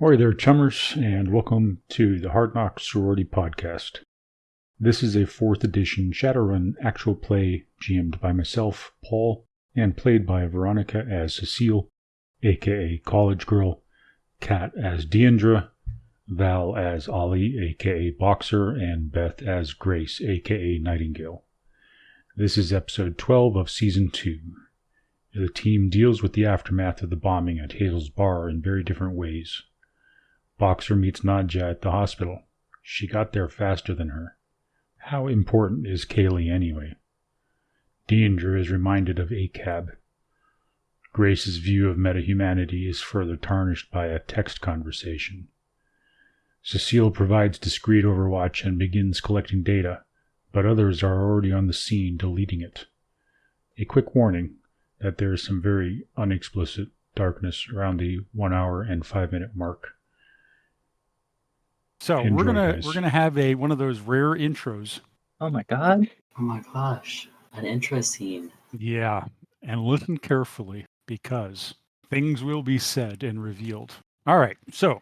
Hoi there, Chummers, and welcome to the Hard Knocks Sorority Podcast. This is a 4th edition shadowrun actual play GM'd by myself, Paul, and played by Veronika as Cecile, aka College Girl, Kat as Diendre, Val as Ollie, aka Boxer, and Beth as Grace, aka Nightingale. This is episode 12 of season 2. The team deals with the aftermath of the bombing at Hazels Bar in very different ways. Boxer meets Nadia at the hospital. She got there faster than her. How important is Kaylee anyway? Diendre is reminded of ACAB. Grace's view of meta-humanity is further tarnished by a text conversation. Cecile provides discrete overwatch and begins collecting data, but others are already on the scene deleting it. A quick warning that there is some very unexplicit darkness around the 1 hour and 5 minute mark. So Enjoy, we're guys. gonna have one of those rare intros. Oh my god. Oh my gosh, an intro scene. Yeah, and listen carefully because things will be said and revealed. All right, so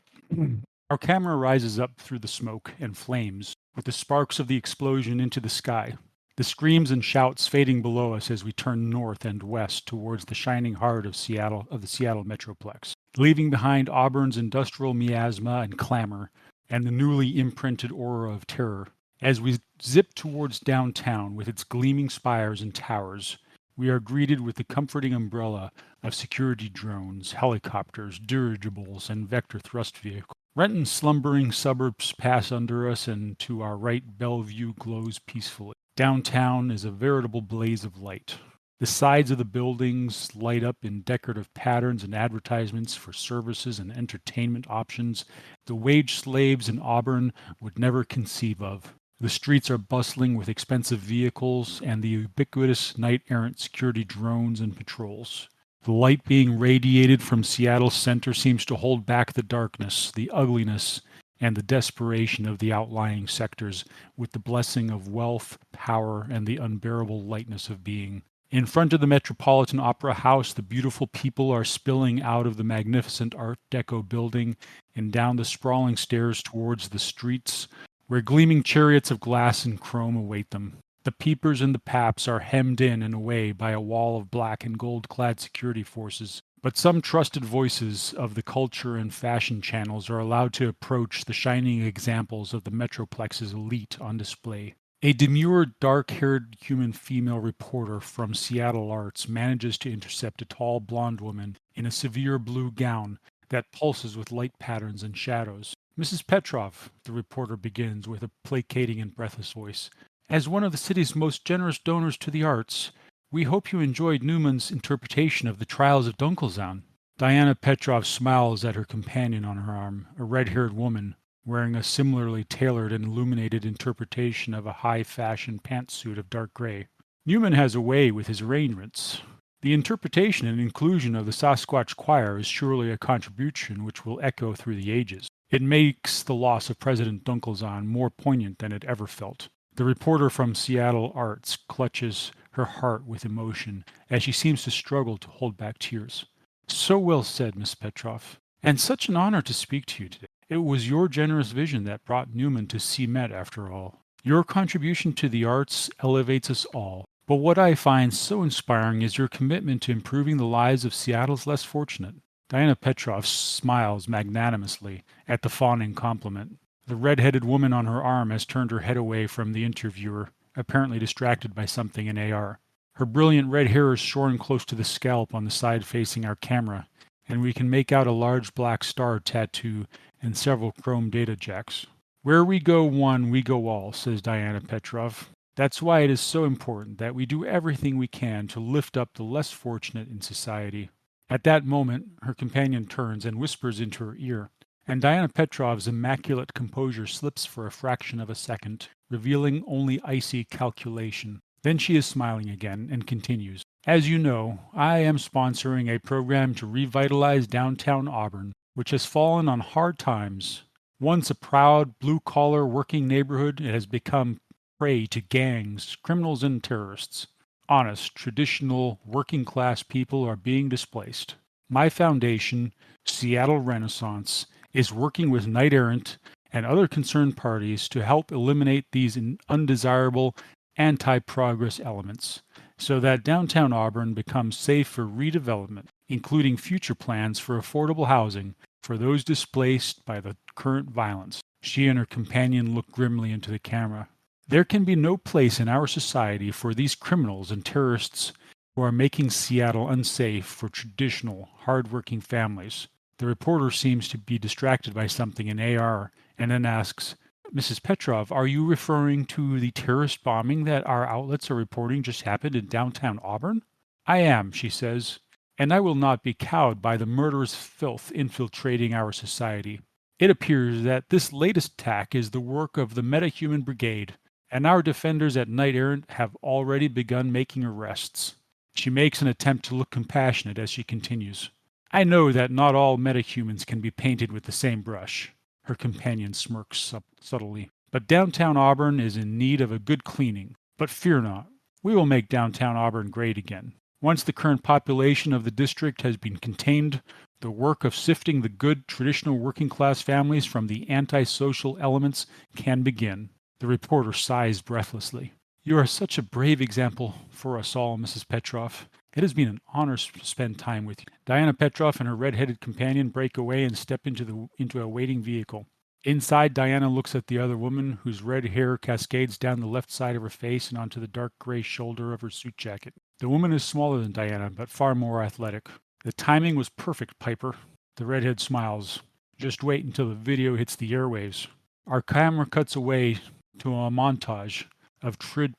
our camera rises up through the smoke and flames with the sparks of the explosion into the sky. The screams and shouts fading below us as we turn north and west towards the shining heart of the Seattle Metroplex, leaving behind Auburn's industrial miasma and clamor and the newly imprinted aura of terror. As we zip towards downtown with its gleaming spires and towers, we are greeted with the comforting umbrella of security drones, helicopters, dirigibles, and vector thrust vehicles. Renton's slumbering suburbs pass under us, and to our right, Bellevue glows peacefully. Downtown is a veritable blaze of light. The sides of the buildings light up in decorative patterns and advertisements for services and entertainment options the wage slaves in Auburn would never conceive of. The streets are bustling with expensive vehicles and the ubiquitous night-errant security drones and patrols. The light being radiated from Seattle Center seems to hold back the darkness, the ugliness, and the desperation of the outlying sectors with the blessing of wealth, power, and the unbearable lightness of being. In front of the Metropolitan Opera House, the beautiful people are spilling out of the magnificent Art Deco building and down the sprawling stairs towards the streets, where gleaming chariots of glass and chrome await them. The peepers and the paps are hemmed in and away by a wall of black and gold-clad security forces, but some trusted voices of the culture and fashion channels are allowed to approach the shining examples of the Metroplex's elite on display. A demure, dark-haired human female reporter from Seattle Arts manages to intercept a tall blonde woman in a severe blue gown that pulses with light patterns and shadows. Mrs. Petrov, the reporter begins with a placating and breathless voice, as one of the city's most generous donors to the arts, we hope you enjoyed Newman's interpretation of the Trials of Dunkelzahn. Diana Petrov smiles at her companion on her arm, a red-haired woman, wearing a similarly tailored and illuminated interpretation of a high-fashion pantsuit of dark gray. Newman has a way with his arrangements. The interpretation and inclusion of the Sasquatch Choir is surely a contribution which will echo through the ages. It makes the loss of President Dunkelzahn more poignant than it ever felt. The reporter from Seattle Arts clutches her heart with emotion as she seems to struggle to hold back tears. So well said, Miss Petrov. And such an honor to speak to you today. It was your generous vision that brought Newman to CMET after all. Your contribution to the arts elevates us all. But what I find so inspiring is your commitment to improving the lives of Seattle's less fortunate. Diana Petrov smiles magnanimously at the fawning compliment. The red-headed woman on her arm has turned her head away from the interviewer, apparently distracted by something in AR. Her brilliant red hair is shorn close to the scalp on the side facing our camera, and we can make out a large black star tattoo and several chrome data jacks. Where we go one, we go all, says Diana Petrov. That's why it is so important that we do everything we can to lift up the less fortunate in society. At that moment, her companion turns and whispers into her ear, and Diana Petrov's immaculate composure slips for a fraction of a second, revealing only icy calculation. Then she is smiling again and continues. As you know, I am sponsoring a program to revitalize downtown Auburn, which has fallen on hard times. Once a proud, blue-collar working neighborhood, it has become prey to gangs, criminals, and terrorists. Honest, traditional, working-class people are being displaced. My foundation, Seattle Renaissance, is working with Knight Errant and other concerned parties to help eliminate these undesirable anti-progress elements so that downtown Auburn becomes safe for redevelopment, including future plans for affordable housing for those displaced by the current violence. She and her companion look grimly into the camera. There can be no place in our society for these criminals and terrorists who are making Seattle unsafe for traditional, hard-working families. The reporter seems to be distracted by something in AR and then asks, Mrs. Petrov, are you referring to the terrorist bombing that our outlets are reporting just happened in downtown Auburn? I am, she says, and I will not be cowed by the murderous filth infiltrating our society. It appears that this latest attack is the work of the Metahuman Brigade, and our defenders at Knight Errant have already begun making arrests. She makes an attempt to look compassionate as she continues. I know that not all metahumans can be painted with the same brush. Her companion smirks subtly. But downtown Auburn is in need of a good cleaning. But fear not, we will make downtown Auburn great again. Once the current population of the district has been contained, the work of sifting the good traditional working class families from the antisocial elements can begin. The reporter sighs breathlessly. You are such a brave example for us all, Mrs. Petrov. It has been an honor to spend time with you. Diana Petrov and her red-headed companion break away and step into a waiting vehicle. Inside, Diana looks at the other woman, whose red hair cascades down the left side of her face and onto the dark gray shoulder of her suit jacket. The woman is smaller than Diana, but far more athletic. The timing was perfect, Piper. The redhead smiles. Just wait until the video hits the airwaves. Our camera cuts away to a montage of TRID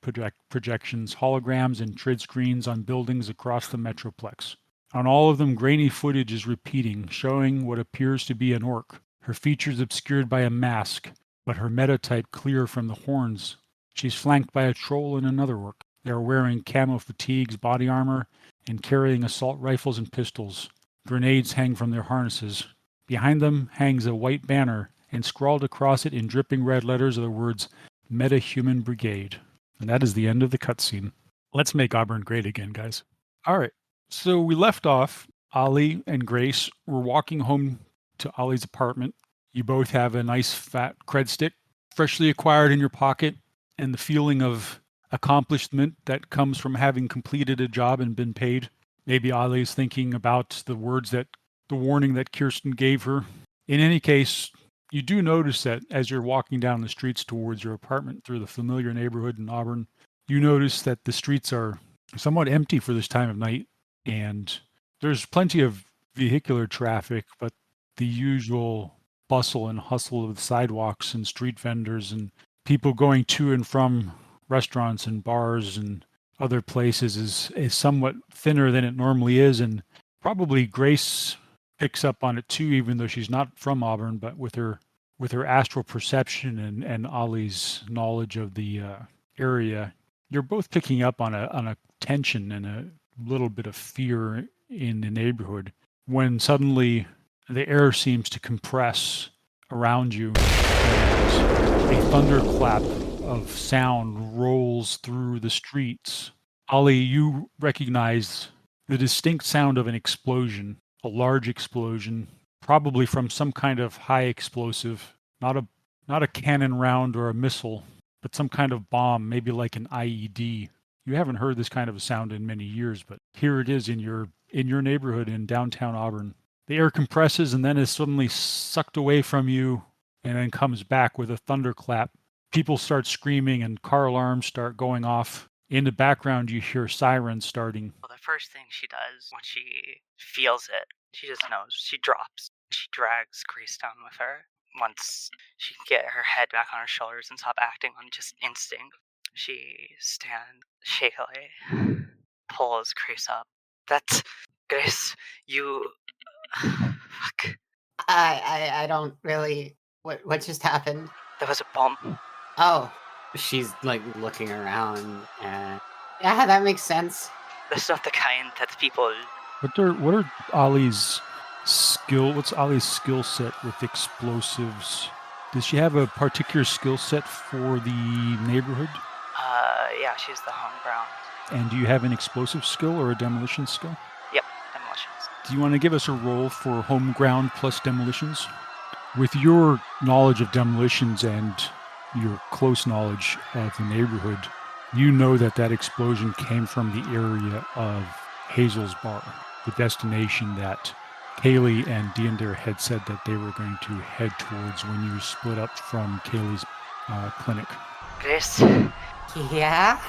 projections, holograms, and TRID screens on buildings across the Metroplex. On all of them, grainy footage is repeating, showing what appears to be an orc, her features obscured by a mask, but her metatype clear from the horns. She's flanked by a troll and another orc. They are wearing camo fatigues, body armor, and carrying assault rifles and pistols. Grenades hang from their harnesses. Behind them hangs a white banner, and scrawled across it in dripping red letters are the words, Metahuman Brigade. And that is the end of the cutscene. Let's make Auburn great again, guys. All right. So we left off. Ollie and Grace were walking home to Ollie's apartment. You both have a nice fat cred stick, freshly acquired in your pocket, and the feeling of accomplishment that comes from having completed a job and been paid. Maybe Ollie's thinking about the warning that Kirsten gave her. In any case, you do notice that as you're walking down the streets towards your apartment through the familiar neighborhood in Auburn, you notice that the streets are somewhat empty for this time of night, and there's plenty of vehicular traffic, but the usual bustle and hustle of the sidewalks and street vendors and people going to and from restaurants and bars and other places is somewhat thinner than it normally is, and probably Grace picks up on it too, even though she's not from Auburn, but with her astral perception and Ollie's knowledge of the area, you're both picking up on a tension and a little bit of fear in the neighborhood when suddenly the air seems to compress around you and a thunderclap of sound rolls through the streets. Ollie, you recognize the distinct sound of an explosion, a large explosion, probably from some kind of high explosive, not a cannon round or a missile, but some kind of bomb, maybe like an IED. You haven't heard this kind of a sound in many years, but here it is in your neighborhood in downtown Auburn. The air compresses and then is suddenly sucked away from you and then comes back with a thunderclap. People start screaming and car alarms start going off. In the background, you hear sirens starting. Well, the first thing she does when she feels it, she just knows. She drops. She drags Grace down with her. Once she can get her head back on her shoulders and stop acting on just instinct, she stands shakily, pulls Grace up. That's Grace, you... Fuck. I don't really... What just happened? There was a bomb. Oh. She's, looking around, and... Yeah, that makes sense. That's not the kind that people... What are Ollie's skill... What's Ollie's skill set with explosives? Does she have a particular skill set for the neighborhood? Yeah, she's the home ground. And do you have an explosive skill or a demolition skill? Yep, demolitions. Do you want to give us a roll for home ground plus demolitions? With your knowledge of demolitions and your close knowledge of the neighborhood, you know that that explosion came from the area of Hazels Bar, the destination that Kaylee and Diendre had said that they were going to head towards when you split up from Kaylee's clinic. Grace, Yeah?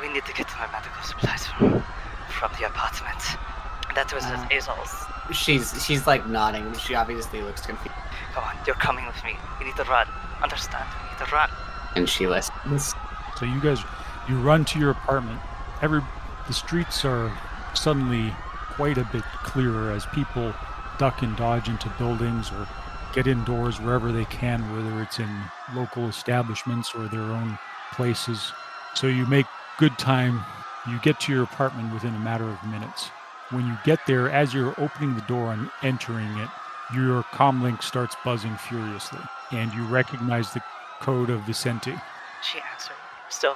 we need to get my medical supplies from the apartment. That was at Hazels. She's like nodding. She obviously looks confused. Come on, you're coming with me. We need to run. Understand? We need to run. And she listens. So you guys, you run to your apartment. The streets are suddenly quite a bit clearer as people duck and dodge into buildings or get indoors wherever they can, whether it's in local establishments or their own places. So you make good time. You get to your apartment within a matter of minutes. When you get there, as you're opening the door and entering it, your comlink starts buzzing furiously, and you recognize the code of Vicente. She answered, still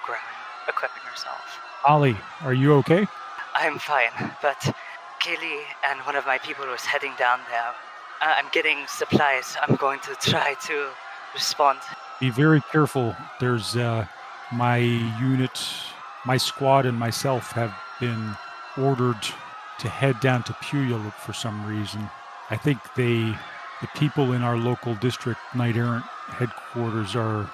grabbing, equipping herself. Ali, are you okay? I'm fine, but Kaylee and one of my people was heading down there. I'm getting supplies. I'm going to try to respond. Be very careful. There's my unit, my squad, and myself have been ordered to head down to Puyallup for some reason. I think the people in our local district, Knight Errant headquarters, are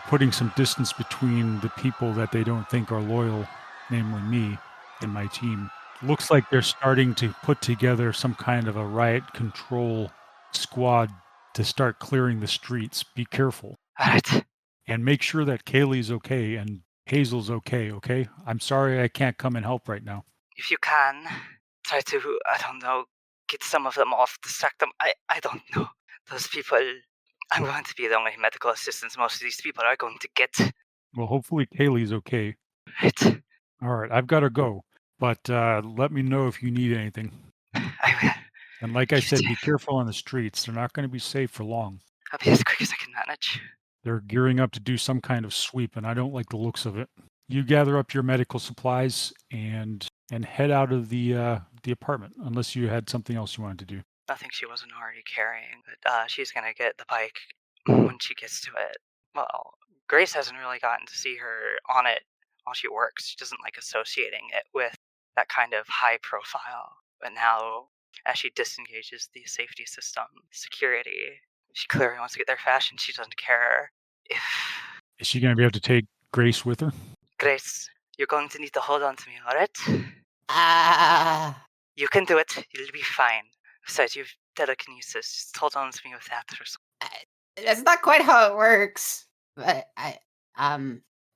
putting some distance between the people that they don't think are loyal, namely me and my team. Looks like they're starting to put together some kind of a riot control squad to start clearing the streets. Be careful. All right. And make sure that Kaylee's okay and Hazel's okay? I'm sorry I can't come and help right now. If you can, try to, I don't know, get some of them off, distract them. I don't know. Those people, I'm going to be the only medical assistance most of these people are going to get. Well, hopefully Kaylee's okay. Right. All right, I've got to go. But let me know if you need anything. I will. And like I said, be careful on the streets. They're not going to be safe for long. I'll be as quick as I can manage. They're gearing up to do some kind of sweep, and I don't like the looks of it. You gather up your medical supplies and head out of the apartment, unless you had something else you wanted to do. Nothing she wasn't already carrying, but she's going to get the bike when she gets to it. Well, Grace hasn't really gotten to see her on it while she works. She doesn't like associating it with that kind of high profile. But now, as she disengages the safety system, security, she clearly wants to get there fast, and she doesn't care if... Is she going to be able to take Grace with her? Grace, you're going to need to hold on to me, alright? You can do it. You'll be fine. Besides, you have telekinesis. Just hold on to me with that or something. That's not quite how it works. But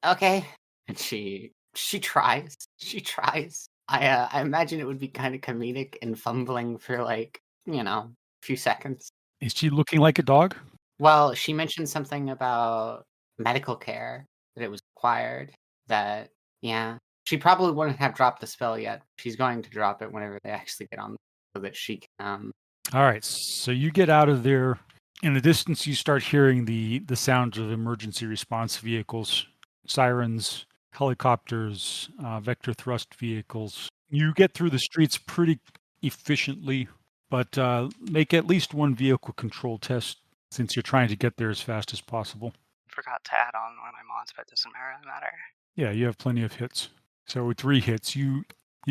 okay. And she tries. She tries. I imagine it would be kind of comedic and fumbling for like, a few seconds. Is she looking like a dog? Well, she mentioned something about medical care, that it was required, that, yeah. She probably wouldn't have dropped the spell yet. She's going to drop it whenever they actually get on, so that she can... All right, so you get out of there. In the distance, you start hearing the sounds of emergency response vehicles, sirens, helicopters, vector thrust vehicles. You get through the streets pretty efficiently, but make at least one vehicle control test since you're trying to get there as fast as possible. Forgot to add on one of my mods, but it doesn't really matter. Yeah, you have plenty of hits. So with 3 hits, you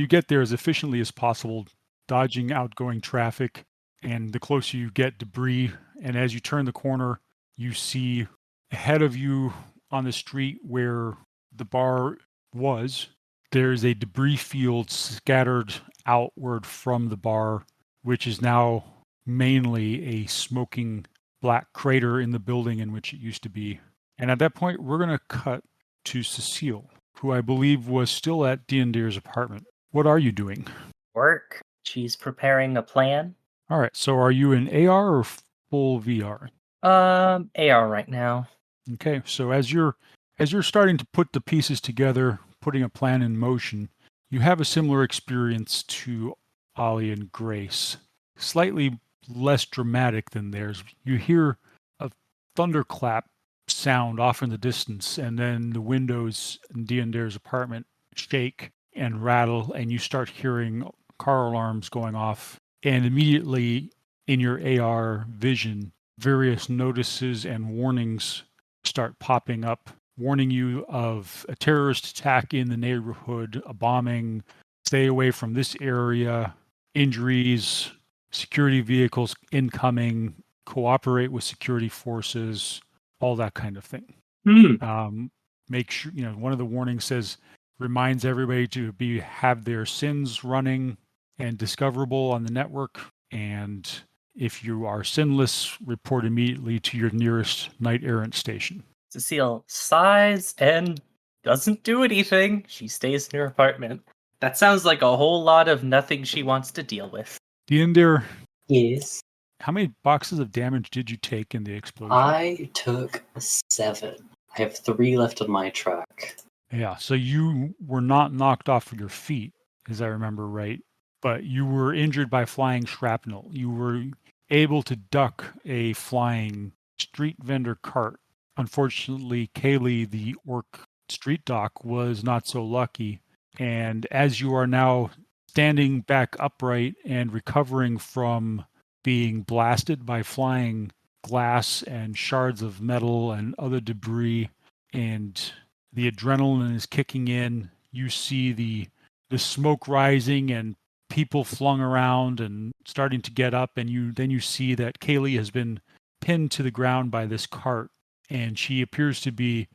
get there as efficiently as possible, dodging outgoing traffic, and the closer you get, debris. And as you turn the corner, you see ahead of you on the street where the bar was, there's a debris field scattered outward from the bar, which is now mainly a smoking black crater in the building in which it used to be. And at that point, we're going to cut to Cecile, who I believe was still at Diendre's apartment. What are you doing? Work. She's preparing a plan. All right, so are you in AR or full VR? AR right now. Okay, so as you're starting to put the pieces together, putting a plan in motion, you have a similar experience to Ollie and Grace. Slightly less dramatic than theirs. You hear a thunderclap sound off in the distance, and then the windows in Diendre's apartment shake and rattle, and you start hearing car alarms going off. And immediately in your AR vision, various notices and warnings start popping up, warning you of a terrorist attack in the neighborhood, a bombing, stay away from this area, injuries, security vehicles incoming, cooperate with security forces, all that kind of thing. Make sure, one of the warnings says, reminds everybody to have their sins running and discoverable on the network. And if you are sinless, report immediately to your nearest knight errant station. Cecile sighs and doesn't do anything. She stays in her apartment. That sounds like a whole lot of nothing she wants to deal with. Diendre, Yes. how many boxes of damage did you take in the explosion? I took 7. I have 3 left on my track. Yeah, so you were not knocked off your feet, as I remember right, but you were injured by flying shrapnel. You were able to duck a flying street vendor cart. Unfortunately, Kaylee, the orc street doc, was not so lucky. And as you are now standing back upright and recovering from being blasted by flying glass and shards of metal and other debris, and the adrenaline is kicking in, you see the smoke rising and people flung around and starting to get up, and you see that Kaylee has been pinned to the ground by this cart, and she appears to be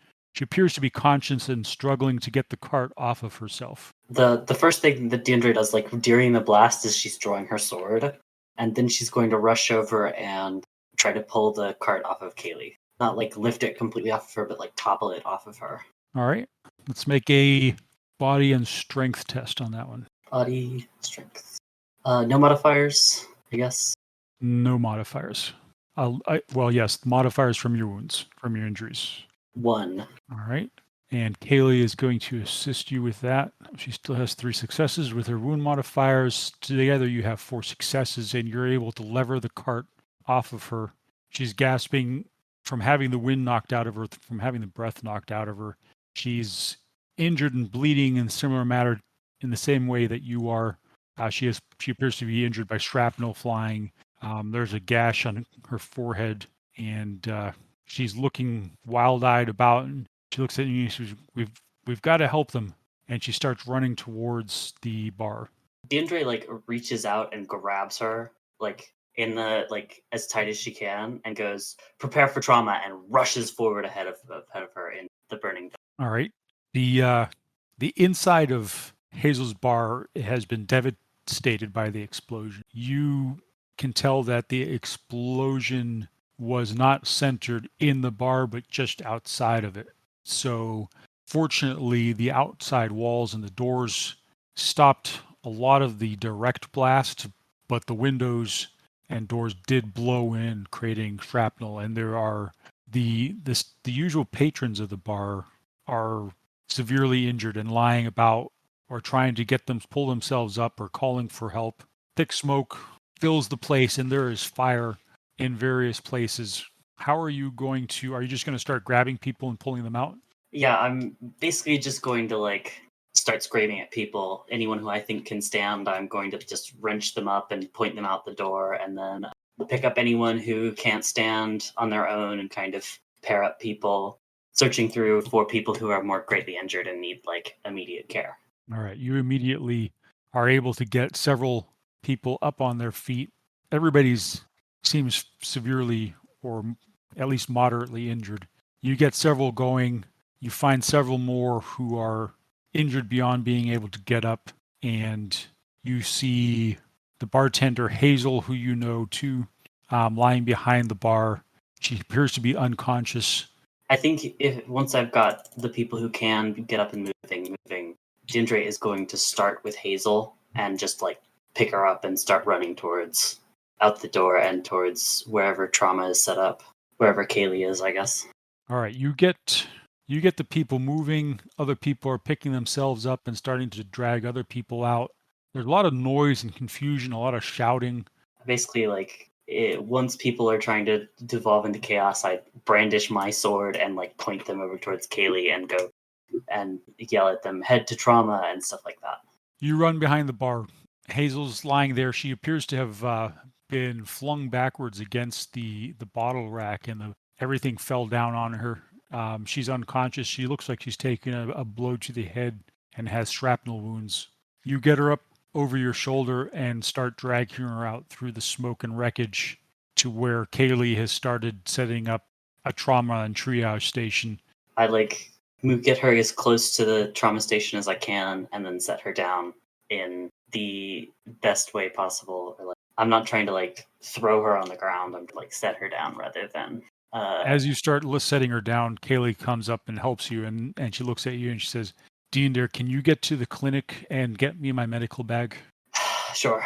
conscious and struggling to get the cart off of herself. The first thing that Diendre does, like during the blast, is she's drawing her sword, and then she's going to rush over and try to pull the cart off of Kaylee. Not like lift it completely off of her, but like topple it off of her. All right, let's make a body and strength test on that one. Body strength. No modifiers, I guess. No modifiers. Well, yes, modifiers from your wounds, from your injuries. 1. All right. And Kaylee is going to assist you with that. She still has 3 successes with her wound modifiers. Together you have 4 successes, and you're able to lever the cart off of her. She's gasping from having the wind knocked out of her, from having the breath knocked out of her. She's injured and bleeding in a similar manner, in the same way that you are. She appears to be injured by shrapnel flying. There's a gash on her forehead, and she's looking wild-eyed about. And she looks at you and she says, "We've got to help them." And she starts running towards the bar. Diendre like reaches out and grabs her, like in the as tight as she can, and goes, "Prepare for trauma," and rushes forward ahead of her in the burning. All right. The inside of Hazels Bar has been devastated by the explosion. You can tell that the explosion was not centered in the bar, but just outside of it. So fortunately, the outside walls and the doors stopped a lot of the direct blast, but the windows and doors did blow in, creating shrapnel. And there are the usual patrons of the bar are severely injured and lying about, or trying to pull themselves up, or calling for help. Thick smoke fills the place, and there is fire in various places. How are you just going to start grabbing people and pulling them out? Yeah, I'm basically just going to start screaming at people. Anyone who I think can stand, I'm going to just wrench them up and point them out the door, and then pick up anyone who can't stand on their own and kind of pair up people, searching through for people who are more greatly injured and need immediate care. All right, you immediately are able to get several people up on their feet. Everybody seems severely or at least moderately injured. You get several going. You find several more who are injured beyond being able to get up, and you see the bartender Hazel, who you know too, lying behind the bar. She appears to be unconscious. I think once I've got the people who can get up and moving, Diendre is going to start with Hazel and just pick her up and start running towards out the door and towards wherever trauma is set up, wherever Kaylee is, I guess. All right, you get the people moving. Other people are picking themselves up and starting to drag other people out. There's a lot of noise and confusion, a lot of shouting. Basically, once people are trying to devolve into chaos, I brandish my sword and point them over towards Kaylee and go and yell at them, "Head to trauma," and stuff like that. You run behind the bar. Hazel's lying there. She appears to have been flung backwards against the bottle rack, and everything fell down on her. She's unconscious. She looks like she's taken a blow to the head and has shrapnel wounds. You get her up over your shoulder and start dragging her out through the smoke and wreckage to where Kaylee has started setting up a trauma and triage station. I get her as close to the trauma station as I can, and then set her down in the best way possible. I'm not trying to throw her on the ground. I'm set her down rather than. As you start setting her down, Kaylee comes up and helps you, and she looks at you and she says, Diendre, can you get to the clinic and get me my medical bag? Sure.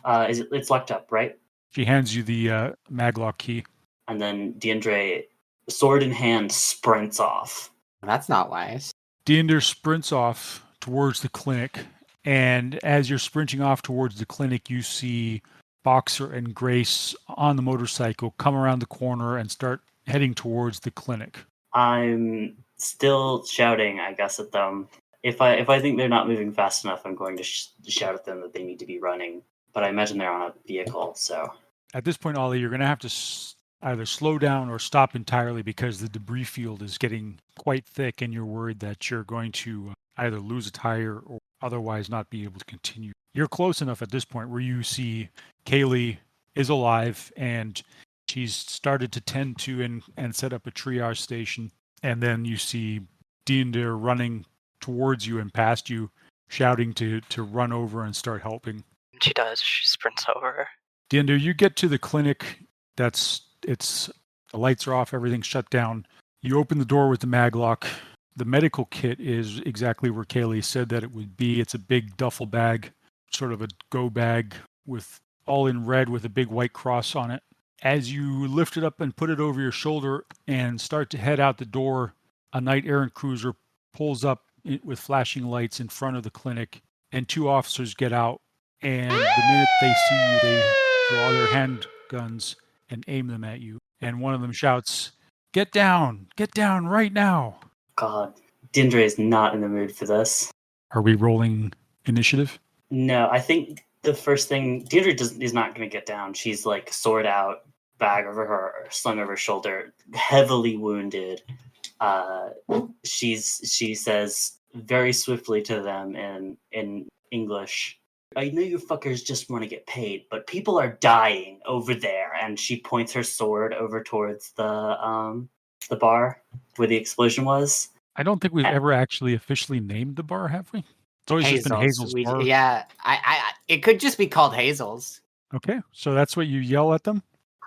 It's locked up, right? She hands you the maglock key. And then Diendre, sword in hand, sprints off. That's not wise. Diendre sprints off towards the clinic, and as you're sprinting off towards the clinic, you see Boxer and Grace on the motorcycle come around the corner and start heading towards the clinic. I'm still shouting, I guess, at them. If I think they're not moving fast enough, I'm going to shout at them that they need to be running. But I imagine they're on a vehicle, so... At this point, Ollie, you're going to have to either slow down or stop entirely because the debris field is getting quite thick and you're worried that you're going to either lose a tire or otherwise not be able to continue. You're close enough at this point where you see Kaylee is alive and she's started to tend to and set up a triage station. And then you see Diendre running towards you and past you, shouting to run over and start helping. She does. She sprints over. Diendre, you get to the clinic. The lights are off, everything's shut down. You open the door with the maglock. The medical kit is exactly where Kaylee said that it would be. It's a big duffel bag, sort of a go bag with all in red with a big white cross on it. As you lift it up and put it over your shoulder and start to head out the door, a night errant cruiser pulls up with flashing lights in front of the clinic, and two officers get out. And the minute they see you, they draw their handguns and aim them at you. And one of them shouts, get down right now. God, Diendre is not in the mood for this. Are we rolling initiative? No, I think the first thing, Diendre is not going to get down. She's sword out, bag over her, slung over her shoulder, heavily wounded. She says very swiftly to them in English, I know you fuckers just want to get paid, but people are dying over there. And she points her sword over towards the bar where the explosion was. I don't think we've ever actually officially named the bar, have we? It's always just been Hazels Bar. Yeah, it could just be called Hazels. Okay, so that's what you yell at them?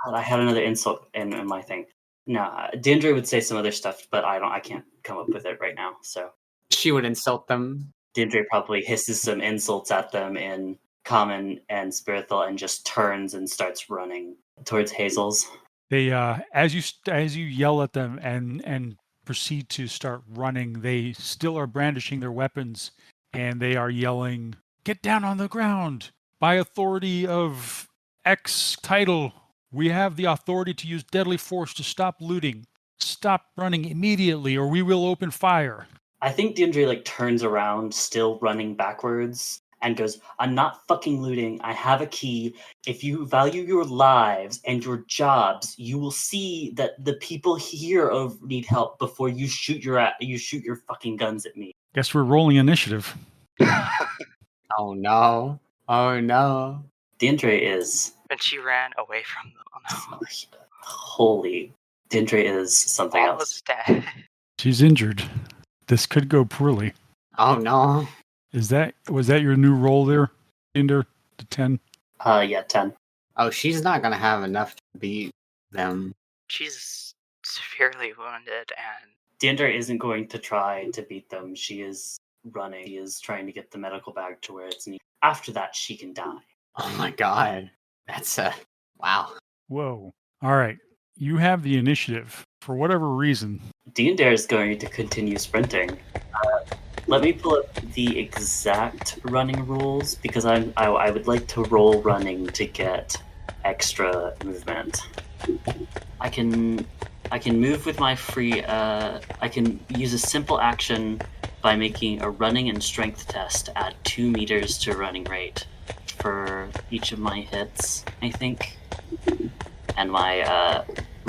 God, I had another insult in my thing. No, Diendre would say some other stuff, but I can't come up with it right now. So she would insult them. Diendre probably hisses some insults at them in Common and Spirithal and just turns and starts running towards Hazels. They as you yell at them and proceed to start running, they still are brandishing their weapons and they are yelling, get down on the ground. By authority of X title, we have the authority to use deadly force to stop looting. Stop running immediately or we will open fire. I think Diendre turns around, still running backwards, and goes, I'm not fucking looting. I have a key. If you value your lives and your jobs, you will see that the people here need help before you shoot your fucking guns at me. Guess we're rolling initiative. Oh no. Diendre is... And she ran away from them. Holy... Diendre is something else. Dead. She's injured. This could go poorly. Oh no. Was that your new roll there, Diendre? The 10? Yeah, 10. Oh, she's not gonna have enough to beat them. She's severely wounded, and Diendre isn't going to try to beat them. She is running. She is trying to get the medical bag to where it's needed. After that, she can die. Oh my god. That's wow. Whoa. All right. You have the initiative. For whatever reason. Diendre is going to continue sprinting. Let me pull up the exact running rules because I would like to roll running to get extra movement. I can move with my free. I can use a simple action by making a running and strength test to add 2 meters to running rate. for each of my hits, I think. And my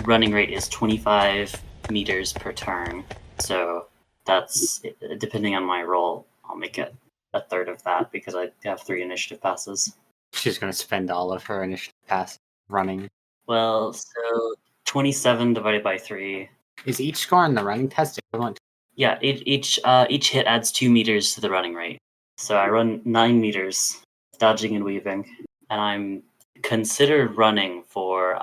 running rate is 25 meters per turn. So that's, depending on my roll, I'll make it a third of that because I have 3 initiative passes. She's going to spend all of her initiative pass running. Well, so 27 divided by 3. Is each score on the running test equivalent? Yeah, each hit adds 2 meters to the running rate. So I run 9 meters, dodging and weaving, and I'm considered running for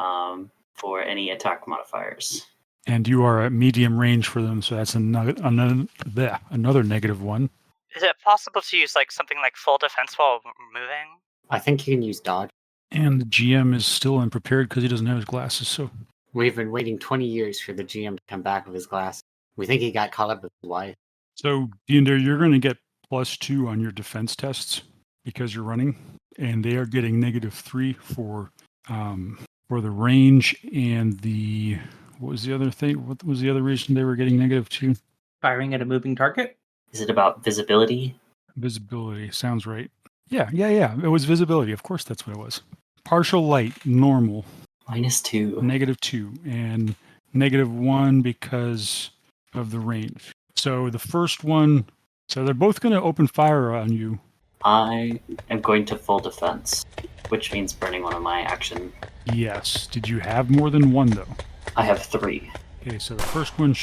any attack modifiers. And you are at medium range for them, so that's another -1. Is it possible to use like something like full defense while moving? I think you can use dodge. And the GM is still unprepared because he doesn't have his glasses, so... We've been waiting 20 years for the GM to come back with his glass. We think he got caught up with his wife. So, Diendre, you're going to get +2 on your defense tests because you're running, and they are getting -3 for the range and the... What was the other thing? What was the other reason they were getting -2? Firing at a moving target? Is it about visibility? Visibility. Sounds right. Yeah. It was visibility. Of course that's what it was. Partial light, normal, -2. -2, and -1 because of the range. So the first one... So they're both going to open fire on you. I am going to full defense, which means burning one of my action. Yes. Did you have more than one, though? I have 3. Okay, so the first one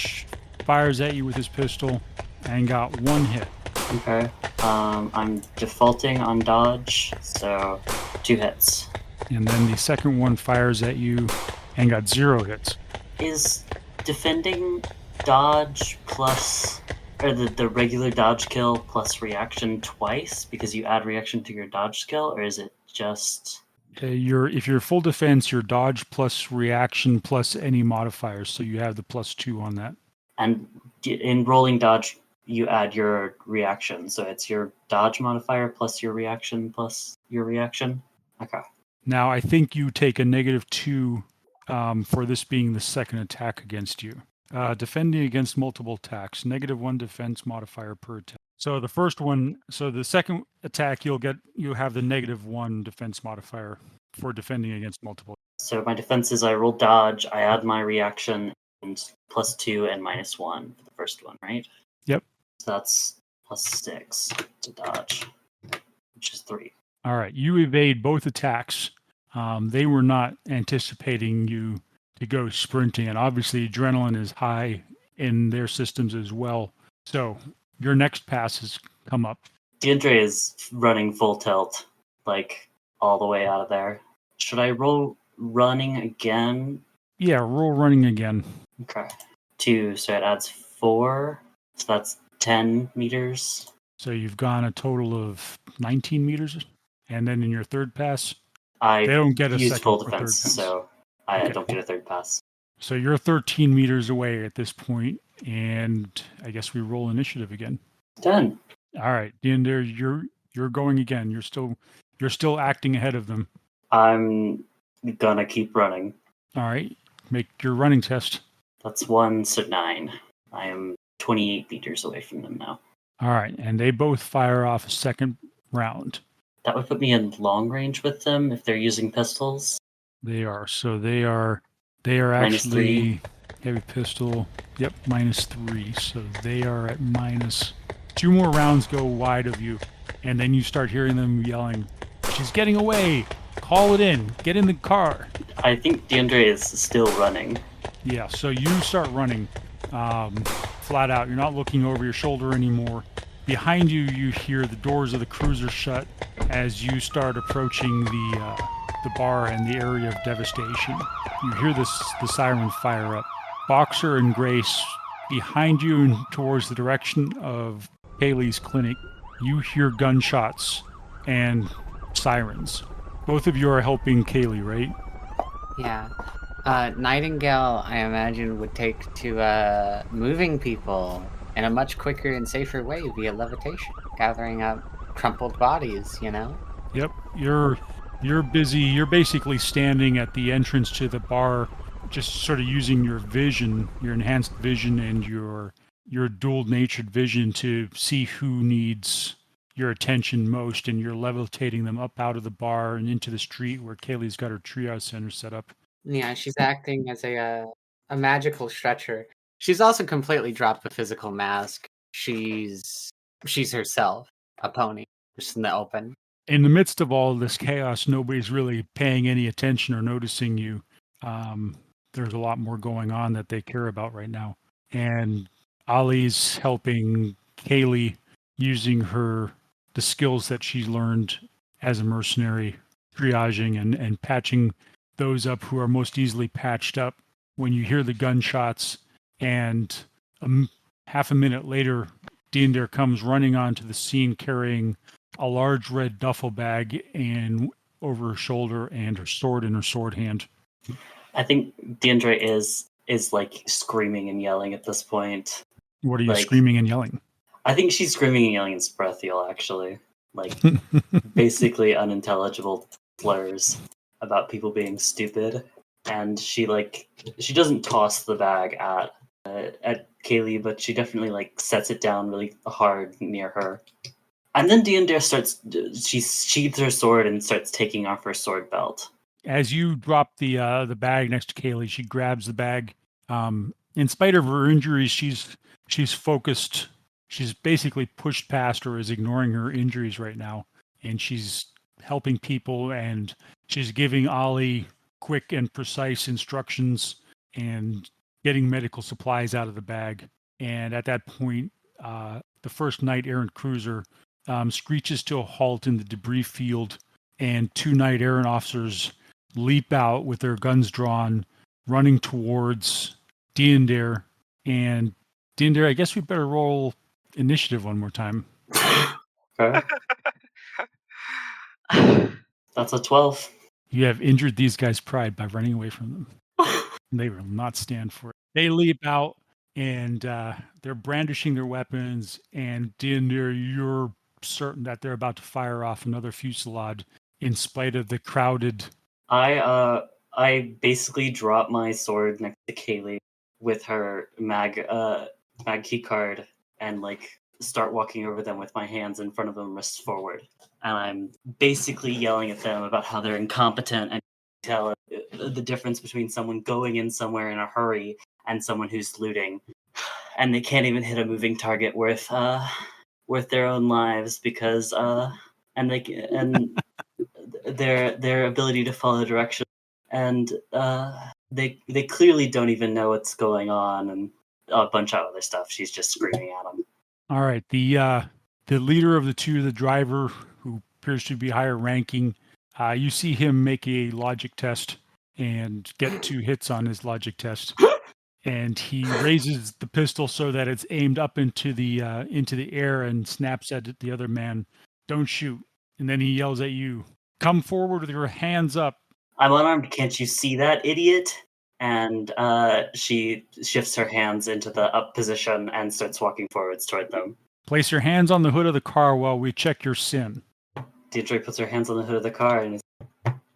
fires at you with his pistol and got 1 hit. Okay. I'm defaulting on dodge, so 2 hits. And then the second one fires at you and got 0 hits. Is defending dodge plus... Or the regular dodge kill plus reaction twice because you add reaction to your dodge skill, or is it just... If you're full defense, your dodge plus reaction plus any modifiers, so you have the +2 on that. And in rolling dodge, you add your reaction, so it's your dodge modifier plus your reaction. Okay. Now, I think you take a -2 for this being the second attack against you. Defending against multiple attacks, -1 defense modifier per attack. So the first one, so the second attack, you'll have the -1 defense modifier for defending against multiple. So my defense is I roll dodge, I add my reaction, and +2 and -1 for the first one, right? Yep. So that's +6 to dodge, which is 3. All right, you evade both attacks. They were not anticipating you to go sprinting, and obviously adrenaline is high in their systems as well. So your next pass has come up. Diendre is running full tilt, like all the way out of there. Should I roll running again? Yeah, roll running again. Okay. 2, so it adds 4. So that's 10 meters. So you've gone a total of 19 meters. And then in your third pass, they don't get a use second full or third defense, pass. so I Okay. don't get a third pass. So you're 13 meters away at this point, and I guess we roll initiative again. 10. All right, Diendre, you're going again. You're still acting ahead of them. I'm gonna keep running. All right, make your running test. That's 1, so 9. I am 28 meters away from them now. All right, and they both fire off a second round. That would put me in long range with them if they're using pistols. They are. So they are -3. actually heavy pistol. Yep, -3. So they are at minus. 2 more rounds go wide of you, and then you start hearing them yelling, "She's getting away! Call it in! Get in the car!" I think Diendre is still running. Yeah, so you start running flat out. You're not looking over your shoulder anymore. Behind you, you hear the doors of the cruiser shut as you start approaching the bar and the area of devastation. You hear the siren fire up. Boxer and Grace, behind you and towards the direction of Kaylee's clinic, you hear gunshots and sirens. Both of you are helping Kaylee, right? Yeah. Nightingale, I imagine, would take to moving people in a much quicker and safer way via levitation, gathering up crumpled bodies, you know? Yep. You're busy. You're basically standing at the entrance to the bar, just sort of using your vision, your enhanced vision and your dual-natured vision to see who needs your attention most, and you're levitating them up out of the bar and into the street where Kaylee's got her triage center set up. Yeah, she's acting as a magical stretcher. She's also completely dropped the physical mask. She's herself, a pony, just in the open. In the midst of all this chaos, nobody's really paying any attention or noticing you. There's a lot more going on that they care about right now. And Ollie's helping Kaylee using the skills that she learned as a mercenary, triaging and patching those up who are most easily patched up. When you hear the gunshots, and half a minute later, Diendre comes running onto the scene carrying a large red duffel bag and over her shoulder and her sword in her sword hand. I think Diendre is like screaming and yelling at this point. What are you screaming and yelling? I think she's screaming and yelling in Sprethiel, actually. Like, basically unintelligible slurs about people being stupid. And she doesn't toss the bag at Kaylee, but she definitely sets it down really hard near her. And then Diendre she sheathes her sword and starts taking off her sword belt. As you drop the bag next to Kaylee, she grabs the bag. In spite of her injuries, she's focused. She's basically pushed past or is ignoring her injuries right now, and she's helping people, and she's giving Ollie quick and precise instructions and getting medical supplies out of the bag. And at that point, the first knight errant cruiser screeches to a halt in the debris field, and 2 knight errant officers leap out with their guns drawn, running towards Diendre. And Diendre, I guess we better roll initiative one more time. Okay. That's a 12. You have injured these guys' pride by running away from them. They will not stand for it. They leap out, and they're brandishing their weapons, and Diendre, you're certain that they're about to fire off another fusillade in spite of the crowded... I basically drop my sword next to Kaylee with her mag key card and start walking over them with my hands in front of them, wrists forward. And I'm basically yelling at them about how they're incompetent and tell the difference between someone going in somewhere in a hurry and someone who's looting. And they can't even hit a moving target worth their own lives because their ability to follow direction, and they clearly don't even know what's going on, and a bunch of other stuff. She's just screaming at them. All right, the leader of the two, the driver, who appears to be higher ranking, you see him make a logic test and get 2 hits on his logic test, and he raises the pistol so that it's aimed up into the air and snaps at the other man, "Don't shoot!" And then he yells at you, "Come forward with your hands up." I'm unarmed. Can't you see that, idiot? And she shifts her hands into the up position and starts walking forwards toward them. "Place your hands on the hood of the car while we check your SIN." Diendre puts her hands on the hood of the car and is,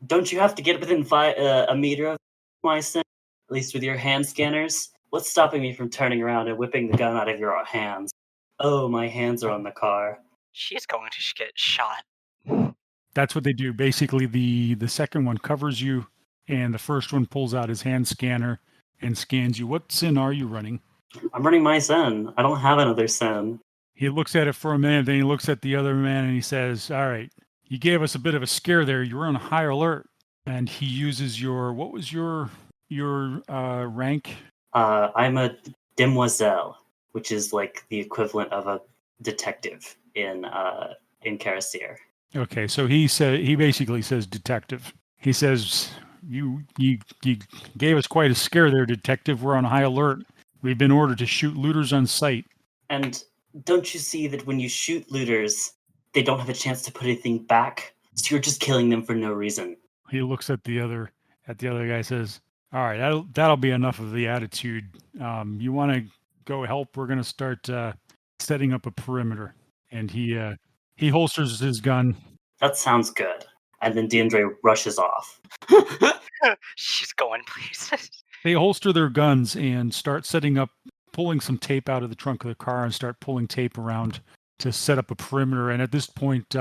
"Don't you have to get within a meter of my SIN? At least with your hand scanners? What's stopping me from turning around and whipping the gun out of your hands? Oh, my hands are on the car." She's going to get shot. That's what they do. Basically, the second one covers you, and the first one pulls out his hand scanner and scans you. What SIN are you running? I'm running my SIN. I don't have another SIN. He looks at it for a minute, then he looks at the other man and he says, "All right, you gave us a bit of a scare there. You were on high alert." And he uses what was your rank? I'm a demoiselle, which is like the equivalent of a detective in Carasir. Okay, so he basically says detective. He says, you gave us quite a scare there, detective. We're on high alert. We've been ordered to shoot looters on sight. And don't you see that when you shoot looters, they don't have a chance to put anything back? So you're just killing them for no reason. He looks at the other guy, says, "All right, that'll be enough of the attitude. You want to go help? We're going to start setting up a perimeter." And he holsters his gun. That sounds good. And then Diendre rushes off. She's going places. They holster their guns and start setting up, pulling some tape out of the trunk of the car and start pulling tape around to set up a perimeter. And at this point,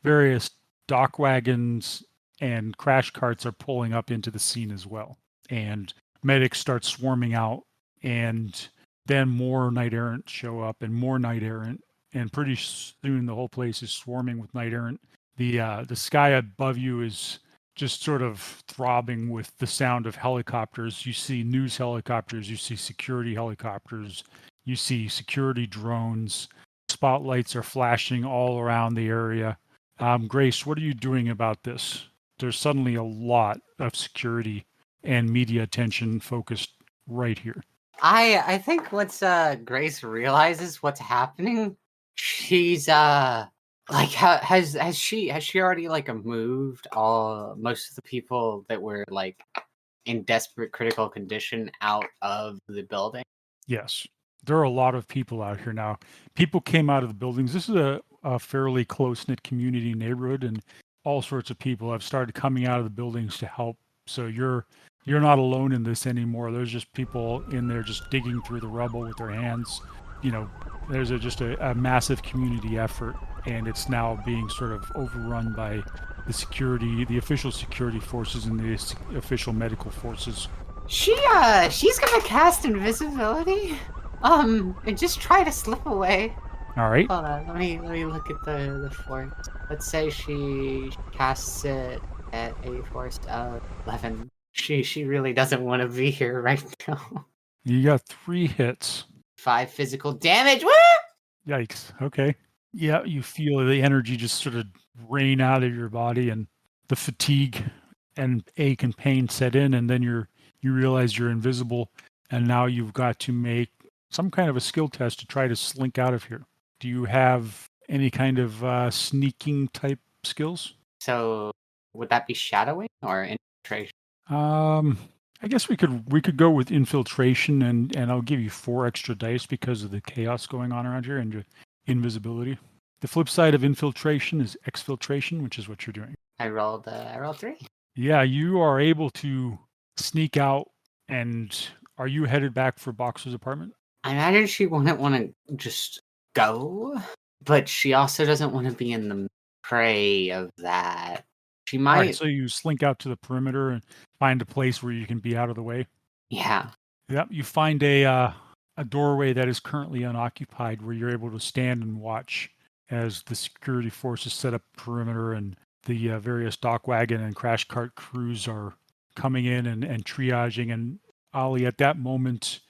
various dock wagons and crash carts are pulling up into the scene as well. And medics start swarming out, and then more knight errant show up, and more knight errant, and pretty soon the whole place is swarming with knight errant. The sky above you is just sort of throbbing with the sound of helicopters. You see news helicopters, you see security helicopters, you see security drones. Spotlights are flashing all around the area. Grace, what are you doing about this? There's suddenly a lot of security and media attention focused right here. I think once Grace realizes what's happening, she's like has she already like moved most of the people that were like in desperate critical condition out of the building? Yes. There are a lot of people out here now. People came out of the buildings. This is a fairly close-knit community neighborhood, and all sorts of people have started coming out of the buildings to help. So you're not alone in this anymore. There's just people in there just digging through the rubble with their hands. You know, there's just a massive community effort, and it's now being sort of overrun by the official security forces and the official medical forces. She's gonna cast invisibility, and just try to slip away. All right. Hold on, let me look at the force. Let's say she casts it at a force of 11. She really doesn't want to be here right now. You got 3 hits. 5 physical damage. Woo! Yikes. Okay. Yeah, you feel the energy just sort of rain out of your body, and the fatigue and ache and pain set in, and then you realize you're invisible, and now you've got to make some kind of a skill test to try to slink out of here. Do you have any kind of sneaking type skills? So would that be shadowing or infiltration? I guess we could go with infiltration, and I'll give you 4 extra dice because of the chaos going on around here and your invisibility. The flip side of infiltration is exfiltration, which is what you're doing. I rolled 3. Yeah, you are able to sneak out. And are you headed back for Boxer's apartment? I imagine she wouldn't want to just go, but she also doesn't want to be in the prey of that. She might. All right, so you slink out to the perimeter and find a place where you can be out of the way. Yeah. Yep, you find a doorway that is currently unoccupied where you're able to stand and watch as the security forces set up perimeter, and the various dock wagon and crash cart crews are coming in and triaging. And Ollie, at that moment,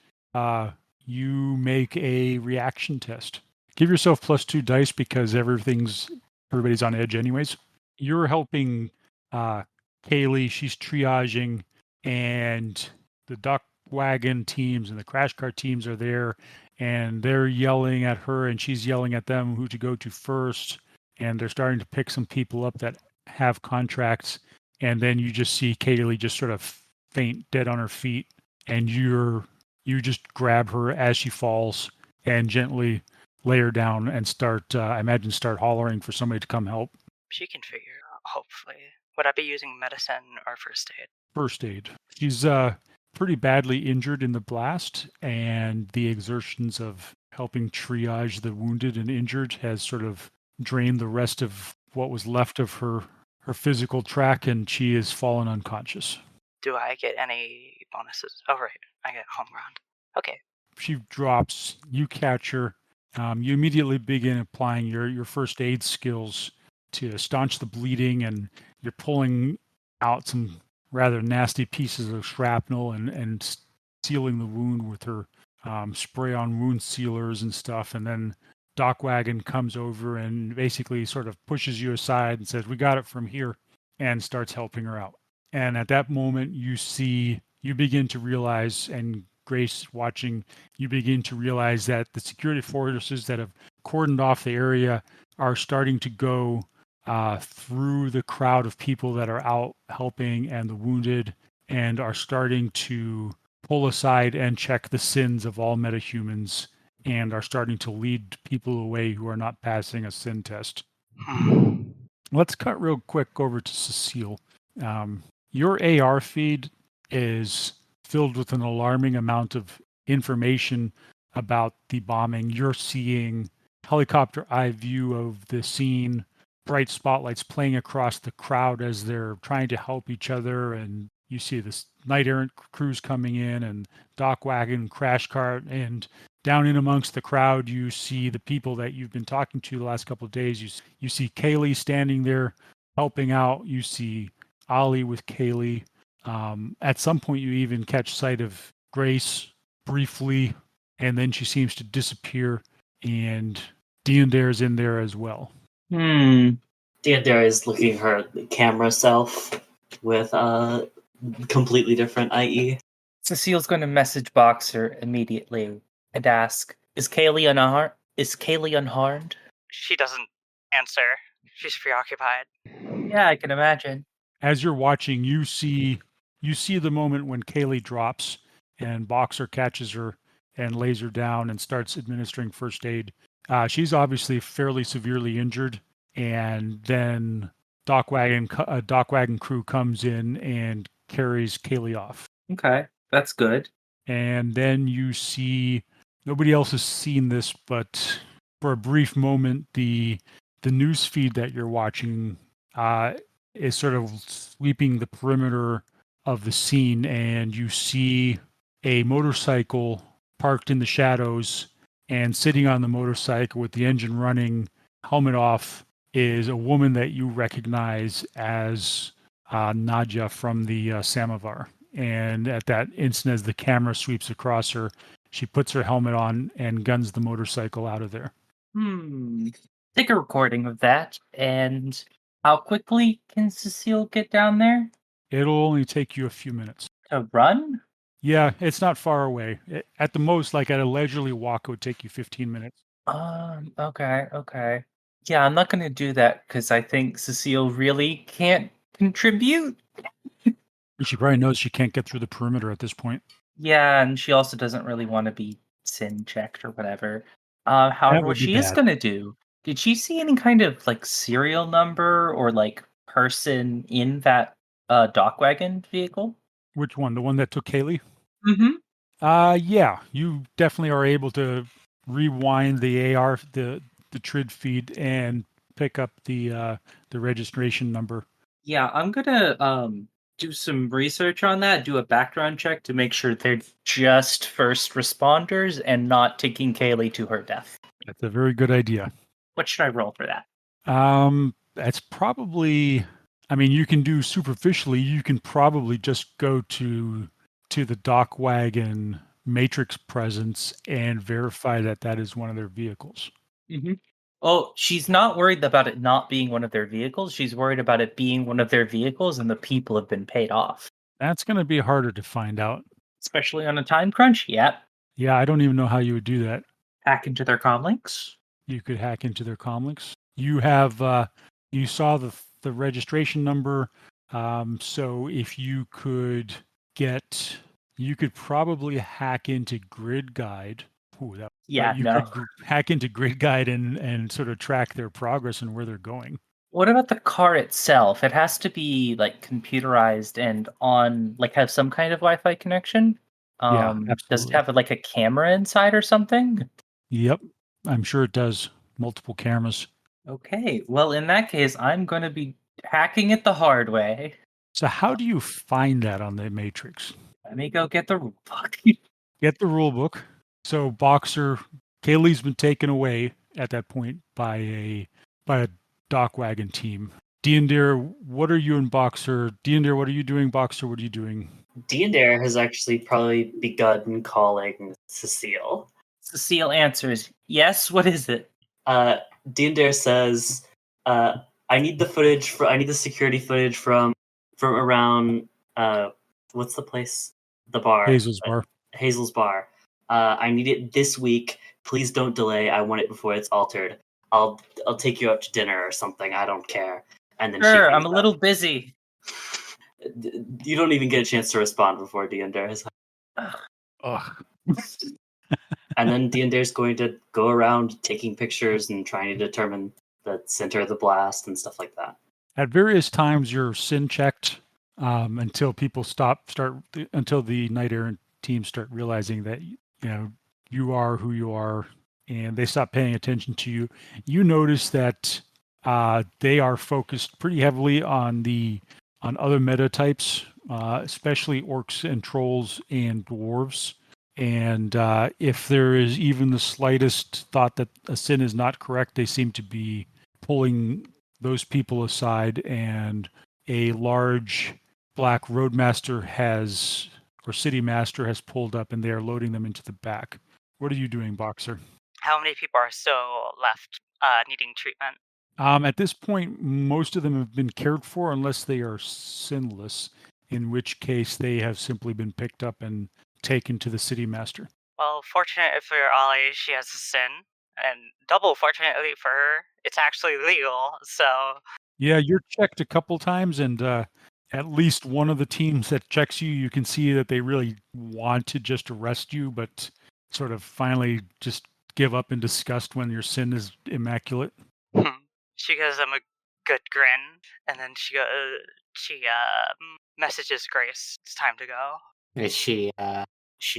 you make a reaction test. Give yourself +2 dice because everybody's on edge anyways. You're helping Kaylee. She's triaging, and the dock wagon teams and the crash cart teams are there, and they're yelling at her, and she's yelling at them who to go to first. And they're starting to pick some people up that have contracts. And then you just see Kaylee just sort of faint dead on her feet, and you just grab her as she falls and gently lay her down and start hollering for somebody to come help. She can figure it out, hopefully. Would I be using medicine or first aid? First aid. She's pretty badly injured in the blast, and the exertions of helping triage the wounded and injured has sort of drained the rest of what was left of her physical track, and she has fallen unconscious. Do I get any bonuses? Oh, right. I get home ground. Okay. She drops. You catch her. You immediately begin applying your first aid skills to staunch the bleeding, and you're pulling out some rather nasty pieces of shrapnel and sealing the wound with her spray on wound sealers and stuff. And then dock wagon comes over and basically sort of pushes you aside and says, "We got it from here," and starts helping her out. And at that moment, you begin to realize, and Grace watching, you begin to realize that the security forces that have cordoned off the area are starting to go through the crowd of people that are out helping and the wounded, and are starting to pull aside and check the sins of all metahumans, and are starting to lead people away who are not passing a sin test. Let's cut real quick over to Cecile. Your AR feed is filled with an alarming amount of information about the bombing. You're seeing helicopter eye view of the scene, bright spotlights playing across the crowd as they're trying to help each other, and you see this knight errant crews coming in and dock wagon, crash cart, and down in amongst the crowd you see the people that you've been talking to the last couple of days. You see Kaylee standing there helping out. You see Ollie with Kaylee. At some point you even catch sight of Grace briefly, and then she seems to disappear, and Diendre is in there as well. Diendre is looking her camera self with a completely different IE. Cecile's going to message Boxer immediately and ask, "Is Kaylee unharmed?" She doesn't answer. She's preoccupied. Yeah, I can imagine. As you're watching, you see the moment when Kaylee drops and Boxer catches her and lays her down and starts administering first aid. She's obviously fairly severely injured, and then a dock wagon crew comes in and carries Kaylee off. Okay, that's good. And then you see, nobody else has seen this, but for a brief moment, the news feed that you're watching is sort of sweeping the perimeter of the scene, and you see a motorcycle parked in the shadows, and sitting on the motorcycle with the engine running, helmet off, is a woman that you recognize as Nadia from the Samovar. And at that instant, as the camera sweeps across her, she puts her helmet on and guns the motorcycle out of there. Take a recording of that. And how quickly can Cecile get down there? It'll only take you a few minutes. To run? Yeah, it's not far away. At the most, like at a leisurely walk, it would take you 15 minutes. Okay. Yeah, I'm not going to do that because I think Cecile really can't contribute. She probably knows she can't get through the perimeter at this point. Yeah, and she also doesn't really want to be sin checked or whatever. However, what she is going to do, did she see any kind of like serial number or like person in that dock wagon vehicle? Which one? The one that took Kaylee? Mm-hmm. Yeah, you definitely are able to rewind the AR, the TRID feed, and pick up the registration number. Yeah, I'm gonna do some research on that, do a background check to make sure they're just first responders and not taking Kaylee to her death. That's a very good idea. What should I roll for that? That's probably, I mean, you can do superficially, you can probably just go to the dock wagon matrix presence and verify that is one of their vehicles. Mm-hmm. Oh, she's not worried about it not being one of their vehicles. She's worried about it being one of their vehicles and the people have been paid off. That's going to be harder to find out. Especially on a time crunch, yeah. Yeah, I don't even know how you would do that. Hack into their comlinks? You could hack into their comlinks. You have, you saw the registration number. So if you could you could probably hack into Grid Guide. Could hack into Grid Guide and sort of track their progress and where they're going. What about the car itself? It has to be like computerized and on like have some kind of Wi-Fi connection. Yeah, absolutely. Does it have like a camera inside or something? Yep, I'm sure it does. Multiple cameras. Okay, well in that case, I'm going to be hacking it the hard way. So how do you find that on the Matrix? Let me go get the rule book. Get the rule book. So Boxer, Kaylee's been taken away at that point by a dock wagon team. Diendre, what are you and Boxer? Diendre, what are you doing? Boxer, what are you doing? Diendre has actually probably begun calling Cecile. Cecile answers, "Yes, what is it?" Diendre says, I need the security footage from around what's the place? The bar. Hazels Bar. Hazels Bar. I need it this week. Please don't delay. I want it before it's altered. I'll take you out to dinner or something. I don't care. And then sure, I'm a little busy. You don't even get a chance to respond before Diendre is. Ugh. And then Diendre's going to go around taking pictures and trying to determine the center of the blast and stuff like that. At various times, you're sin checked until people until the Night Errant team start realizing that you are who you are, and they stop paying attention to you. You notice that they are focused pretty heavily on other meta types, especially orcs and trolls and dwarves. And if there is even the slightest thought that a sin is not correct, they seem to be pulling those people aside, and a large black roadmaster or city master has pulled up, and they are loading them into the back. What are you doing, Boxer? How many people are still left needing treatment? At this point, most of them have been cared for unless they are sinless, in which case they have simply been picked up and taken to the city master. Well, fortunate for Ollie, she has a sin, and double fortunately for her, it's actually legal, so... Yeah, you're checked a couple times, and at least one of the teams that checks you can see that they really want to just arrest you, but sort of finally just give up in disgust when your sin is immaculate. She gives them a good grin, and then she messages Grace, it's time to go. And she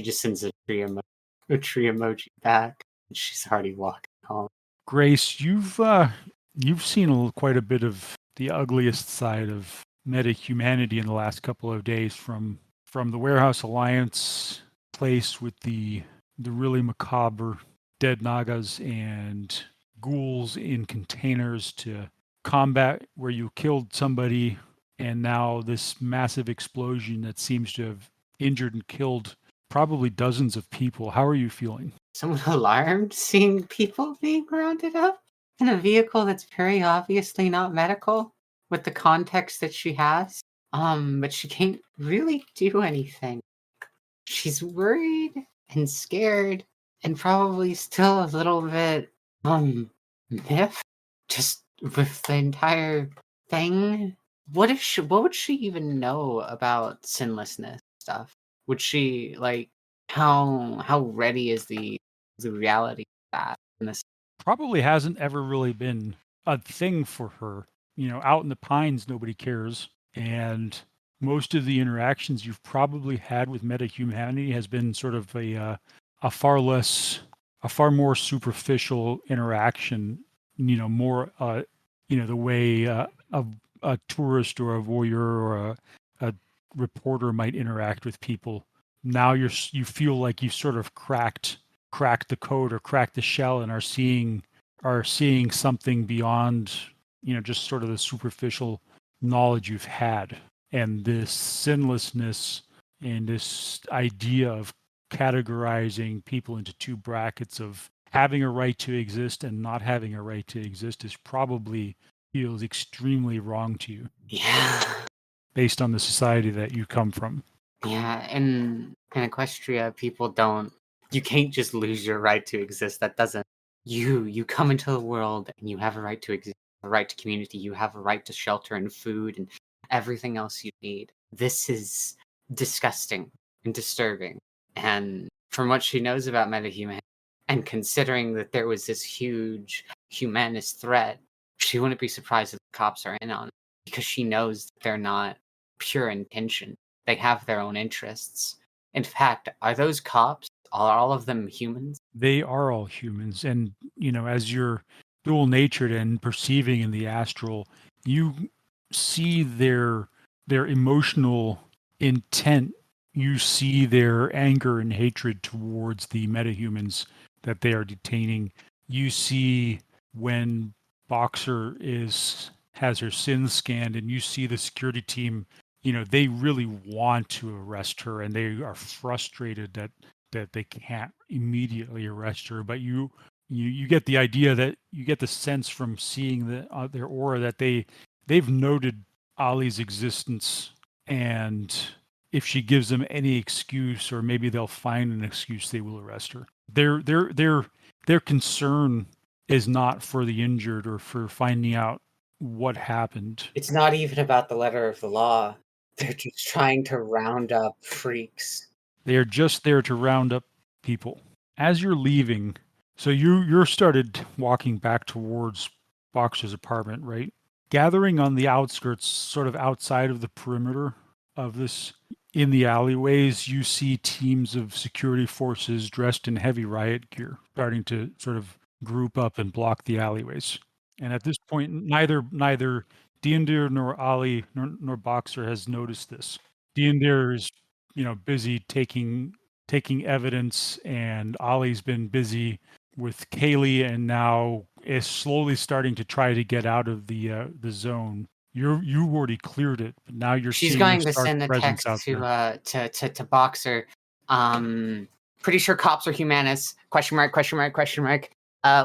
just sends a tree emoji back, and she's already walking home. Grace, you've seen quite a bit of the ugliest side of meta-humanity in the last couple of days, from the Warehouse Alliance place with the really macabre dead Nagas and ghouls in containers, to combat where you killed somebody, and now this massive explosion that seems to have injured and killed probably dozens of people. How are you feeling? Somewhat alarmed seeing people being rounded up in a vehicle that's very obviously not medical with the context that she has. But she can't really do anything. She's worried and scared and probably still a little bit miffed just with the entire thing. What would she even know about sinlessness stuff? Would she, like, how ready is the reality of that in this? Probably hasn't ever really been a thing for her. Out in the pines, nobody cares, and most of the interactions you've probably had with meta-humanity has been sort of a far more superficial interaction. More the way a tourist or a voyeur or a reporter might interact with people. Now you feel like you've sort of cracked the code or cracked the shell, and are seeing something beyond just sort of the superficial knowledge you've had. And this sinlessness and this idea of categorizing people into two brackets of having a right to exist and not having a right to exist feels extremely wrong to you. Yeah. Based on the society that you come from. Yeah, in Equestria, you can't just lose your right to exist. That doesn't, you come into the world and you have a right to exist, a right to community, you have a right to shelter and food and everything else you need. This is disgusting and disturbing. And from what she knows about metahuman, and considering that there was this huge humanist threat, she wouldn't be surprised if the cops are in on it, because she knows that they're not pure intention. They have their own interests. In fact, are those cops, are all of them humans? They are all humans. And, as you're dual-natured and perceiving in the astral, you see their emotional intent. You see their anger and hatred towards the metahumans that they are detaining. You see when Boxer has her sins scanned, and you see the security team, they really want to arrest her, and they are frustrated that they can't immediately arrest her. But you get the idea, that you get the sense from seeing their aura that they've noted Ollie's existence, and if she gives them any excuse, or maybe they'll find an excuse, they will arrest her. Their concern is not for the injured or for finding out what happened. It's not even about the letter of the law. They're just trying to round up freaks. They are just there to round up people. As you're leaving, so you're started walking back towards Boxer's apartment, right? Gathering on the outskirts, sort of outside of the perimeter of this, in the alleyways, you see teams of security forces dressed in heavy riot gear starting to sort of group up and block the alleyways. And at this point, neither Diendre nor Ali nor Boxer has noticed this. Diendre is, busy taking evidence, and Ali's been busy with Kaylee, and now is slowly starting to try to get out of the zone. You already cleared it, but now you're She's seeing going a to stark send a presence text out there. to Boxer. Pretty sure cops are humanists. Question mark, question mark, question mark.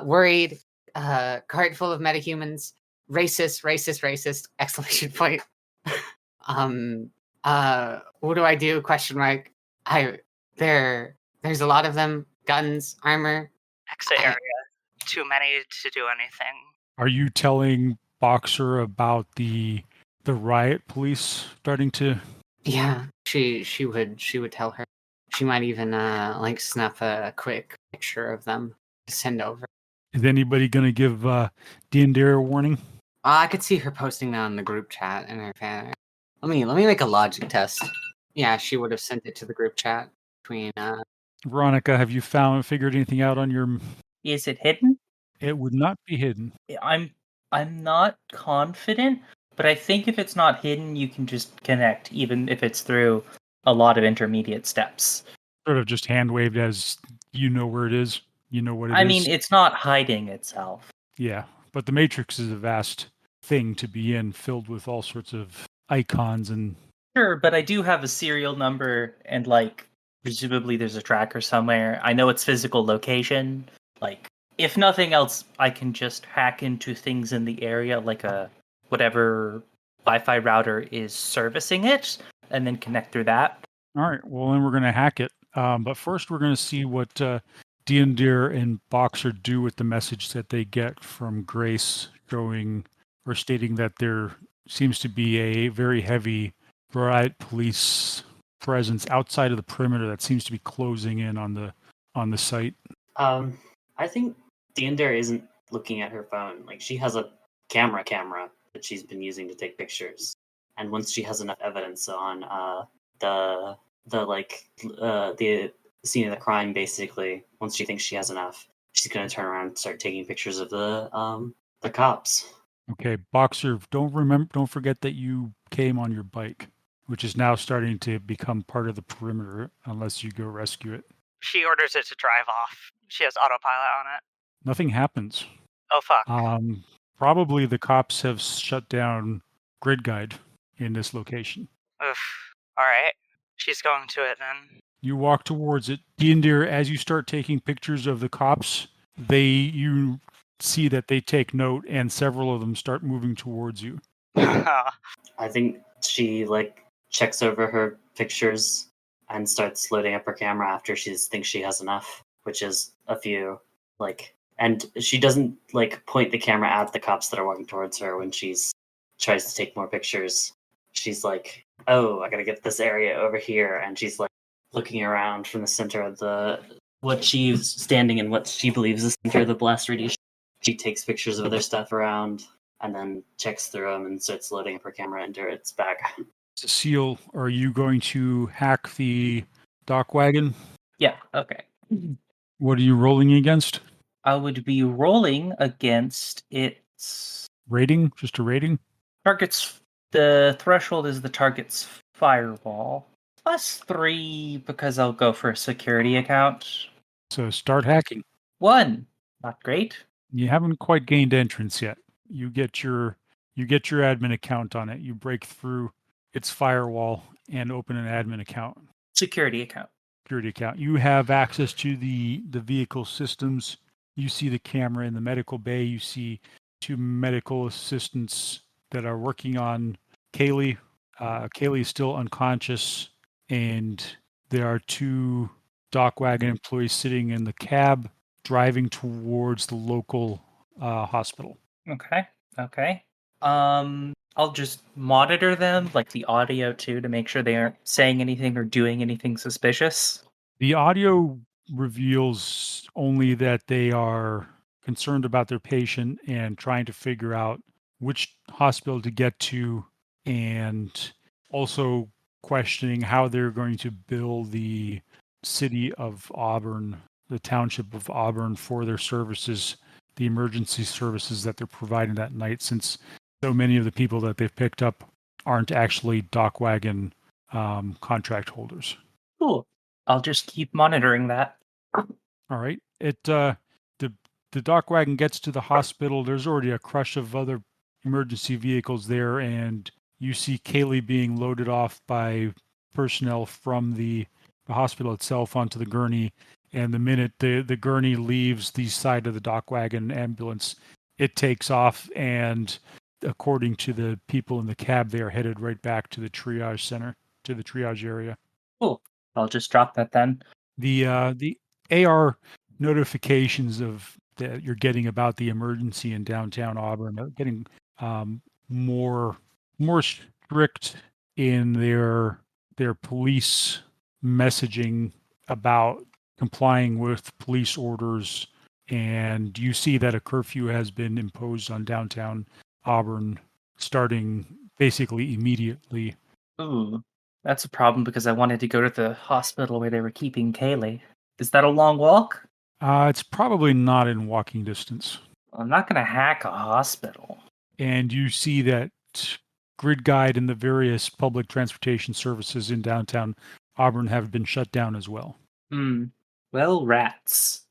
Worried. Cart full of metahumans. Racist, racist, racist! Exclamation point. What do I do? Question mark. There's a lot of them. Guns, armor. Exit area. Too many to do anything. Are you telling Boxer about the riot police starting to? Yeah, she would tell her. She might even snap a quick picture of them to send over. Is anybody gonna give Diendre a warning? I could see her posting that on the group chat in her fan. Let me make a logic test. Yeah, she would have sent it to the group chat between. Veronika, have you figured anything out on your? Is it hidden? It would not be hidden. I'm not confident, but I think if it's not hidden, you can just connect, even if it's through a lot of intermediate steps. Sort of just hand waved as you know where it is. You know what it is. I mean, it's not hiding itself. Yeah, but the Matrix is a vast thing to be in, filled with all sorts of icons and. Sure, but I do have a serial number, and presumably there's a tracker somewhere. I know its physical location. If nothing else, I can just hack into things in the area, like whatever Wi-Fi router is servicing it, and then connect through that. All right. Well, then we're going to hack it. But first, we're going to see what Diendre and Boxer do with the message that they get from Grace, stating that there seems to be a very heavy riot police presence outside of the perimeter that seems to be closing in on the site. I think Diendre isn't looking at her phone. She has a camera that she's been using to take pictures. And once she has enough evidence on the scene of the crime, basically, once she thinks she has enough, she's going to turn around and start taking pictures of the cops. Okay, Boxer, don't forget that you came on your bike, which is now starting to become part of the perimeter unless you go rescue it. She orders it to drive off. She has autopilot on it. Nothing happens. Oh, fuck. Probably the cops have shut down Grid Guide in this location. Oof. All right. She's going to it then. You walk towards it. Diendre, as you start taking pictures of the cops, you see that they take note, and several of them start moving towards you. I think she checks over her pictures and starts loading up her camera after she thinks she has enough, which is a few. And she doesn't point the camera at the cops that are walking towards her when she's tries to take more pictures. She's like, "Oh, I gotta get this area over here," and she's looking around from the center of what she's standing in, what she believes is the center of the blast radius. She takes pictures of other stuff around and then checks through them and starts loading up her camera into its bag. Cecile, are you going to hack the dock wagon? Yeah, okay. What are you rolling against? I would be rolling against its... Rating? Just a rating? The threshold is the target's firewall. +3 because I'll go for a security account. So start hacking. 1. Not great. You haven't quite gained entrance yet. You get your admin account on it. You break through its firewall and open an admin account. Security account. You have access to the vehicle systems. You see the camera in the medical bay. You see 2 medical assistants that are working on Kaylee. Kaylee is still unconscious, and there are 2 dock wagon employees sitting in the cab driving towards the local hospital. Okay. I'll just monitor them, the audio too, to make sure they aren't saying anything or doing anything suspicious. The audio reveals only that they are concerned about their patient and trying to figure out which hospital to get to, and also questioning how they're going to bill the city of Auburn, the township of Auburn, for their services, the emergency services that they're providing that night, since so many of the people that they've picked up aren't actually dock wagon contract holders. Cool. I'll just keep monitoring that. All right. The dock wagon gets to the hospital. There's already a crush of other emergency vehicles there, and you see Kaylee being loaded off by personnel from the hospital itself onto the gurney. And the minute the gurney leaves the side of the dock wagon ambulance, it takes off, and according to the people in the cab, they are headed right back to the triage center, to the triage area. Cool. I'll just drop that then. The AR notifications that you're getting about the emergency in downtown Auburn are getting more strict in their police messaging about complying with police orders, and you see that a curfew has been imposed on downtown Auburn starting basically immediately. Ooh, that's a problem because I wanted to go to the hospital where they were keeping Kaylee. Is that a long walk? It's probably not in walking distance. I'm not going to hack a hospital. And you see that Grid Guide and the various public transportation services in downtown Auburn have been shut down as well. Well, rats.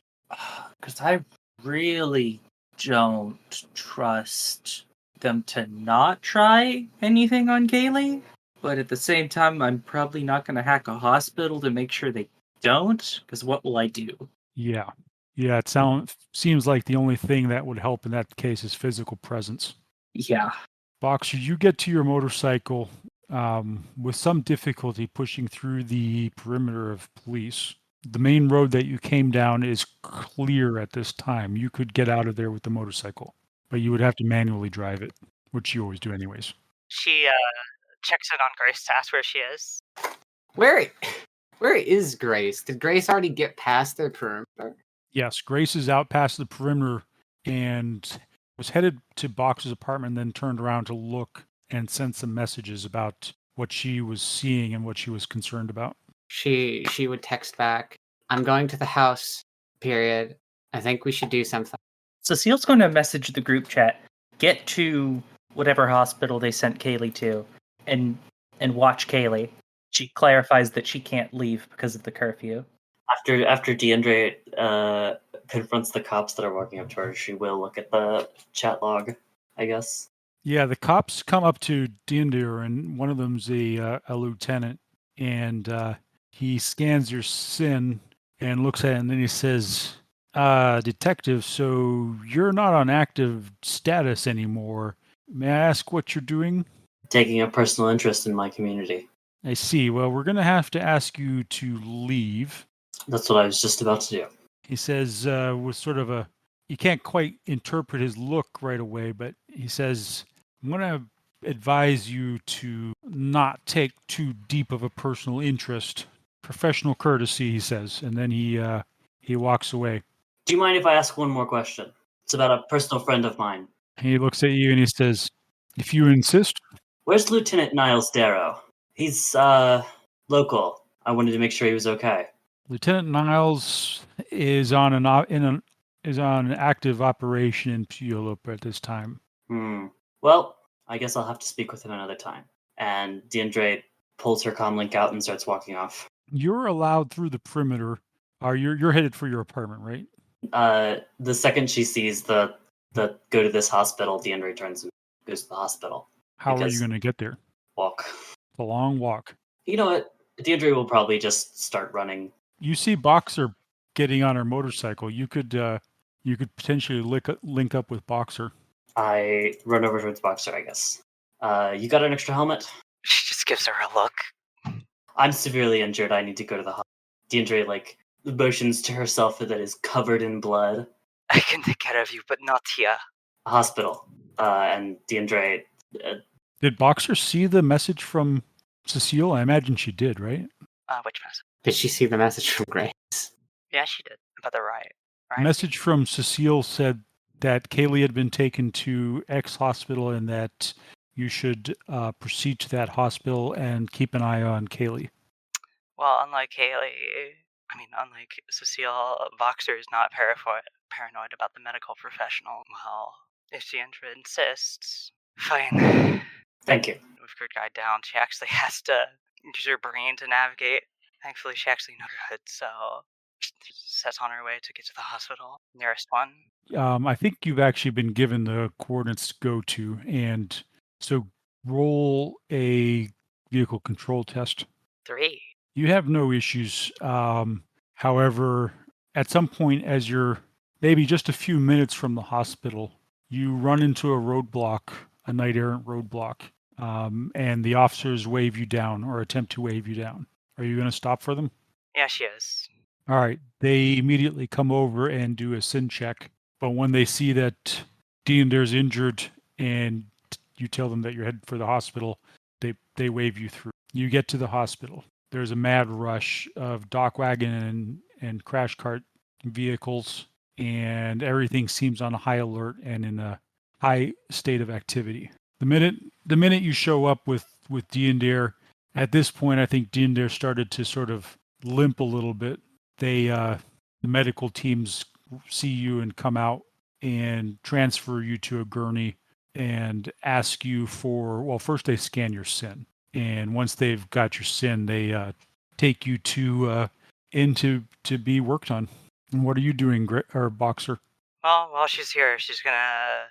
Because I really don't trust them to not try anything on Kaylee. But at the same time, I'm probably not going to hack a hospital to make sure they don't. Because what will I do? Yeah, it seems like the only thing that would help in that case is physical presence. Yeah. Boxer, you get to your motorcycle with some difficulty pushing through the perimeter of police. The main road that you came down is clear at this time. You could get out of there with the motorcycle, but you would have to manually drive it, which you always do anyways. She checks in on Grace to ask where she is. Where is Grace? Did Grace already get past the perimeter? Yes, Grace is out past the perimeter and was headed to Box's apartment, then turned around to look and send some messages about what she was seeing and what she was concerned about. She would text back, "I'm going to the house, period. I think we should do something." Cecile's going to message the group chat, get to whatever hospital they sent Kaylee to, and watch Kaylee. She clarifies that she can't leave because of the curfew. After Diendre confronts the cops that are walking up to her, she will look at the chat log, I guess. Yeah, the cops come up to Diendre, and one of them's a lieutenant, and he scans your SIN and looks at it, and then he says, "Detective, so you're not on active status anymore. May I ask what you're doing?" Taking a personal interest in my community. I see. Well, we're going to have to ask you to leave. That's what I was just about to do. He says with sort of you can't quite interpret his look right away, but he says, "I'm going to advise you to not take too deep of a personal interest. Professional courtesy," he says, and then he walks away. Do you mind if I ask one more question? It's about a personal friend of mine. He looks at you and he says, "If you insist." Where's Lieutenant Niles Darrow? He's local. I wanted to make sure he was okay. Lieutenant Niles is on an active operation in Puyallup at this time. Well, I guess I'll have to speak with him another time. And Diendre pulls her comlink out and starts walking off. You're allowed through the perimeter. You're headed for your apartment, right? The second she sees the go to this hospital, Diendre turns and goes to the hospital. How are you going to get there? Walk. It's a long walk. You know what? Diendre will probably just start running. You see Boxer getting on her motorcycle. You could potentially link up with Boxer. I run over towards Boxer, I guess. You got an extra helmet? She just gives her a look. I'm severely injured. I need to go to the hospital. Diendre, motions to herself that is covered in blood. I can take care of you, but not here. A hospital. And Diendre... Did Boxer see the message from Cecile? I imagine she did, right? Which message? Did she see the message from Grace? Yeah, she did. About the riot. The message from Cecile said that Kaylee had been taken to X hospital and that you should proceed to that hospital and keep an eye on Kaylee. Well, unlike Cecile, Voxer is not paranoid about the medical professional. Well, if Diendre insists, fine. Thank you. With her guide down, she actually has to use her brain to navigate. Thankfully, she actually knows it, so she sets on her way to get to the hospital, nearest one. I think you've actually been given the coordinates to go to, and so roll a vehicle control test. 3. You have no issues. However, at some point, as you're maybe just a few minutes from the hospital, you run into a roadblock, a night errant roadblock, and the officers wave you down or attempt to wave you down. Are you going to stop for them? Yeah, she is. All right. They immediately come over and do a sin check. But when they see that Diendre's injured and you tell them that you're headed for the hospital, they wave you through. You get to the hospital. There's a mad rush of dock wagon and crash cart vehicles, and everything seems on a high alert and in a high state of activity. The minute you show up with Diendre, at this point, I think Diendre started to sort of limp a little bit. The medical teams see you and come out and transfer you to a gurney and ask you for, well, first they scan your SIN. And once they've got your SIN, they take you to to be worked on. And what are you doing, Boxer? Well, while she's here, she's gonna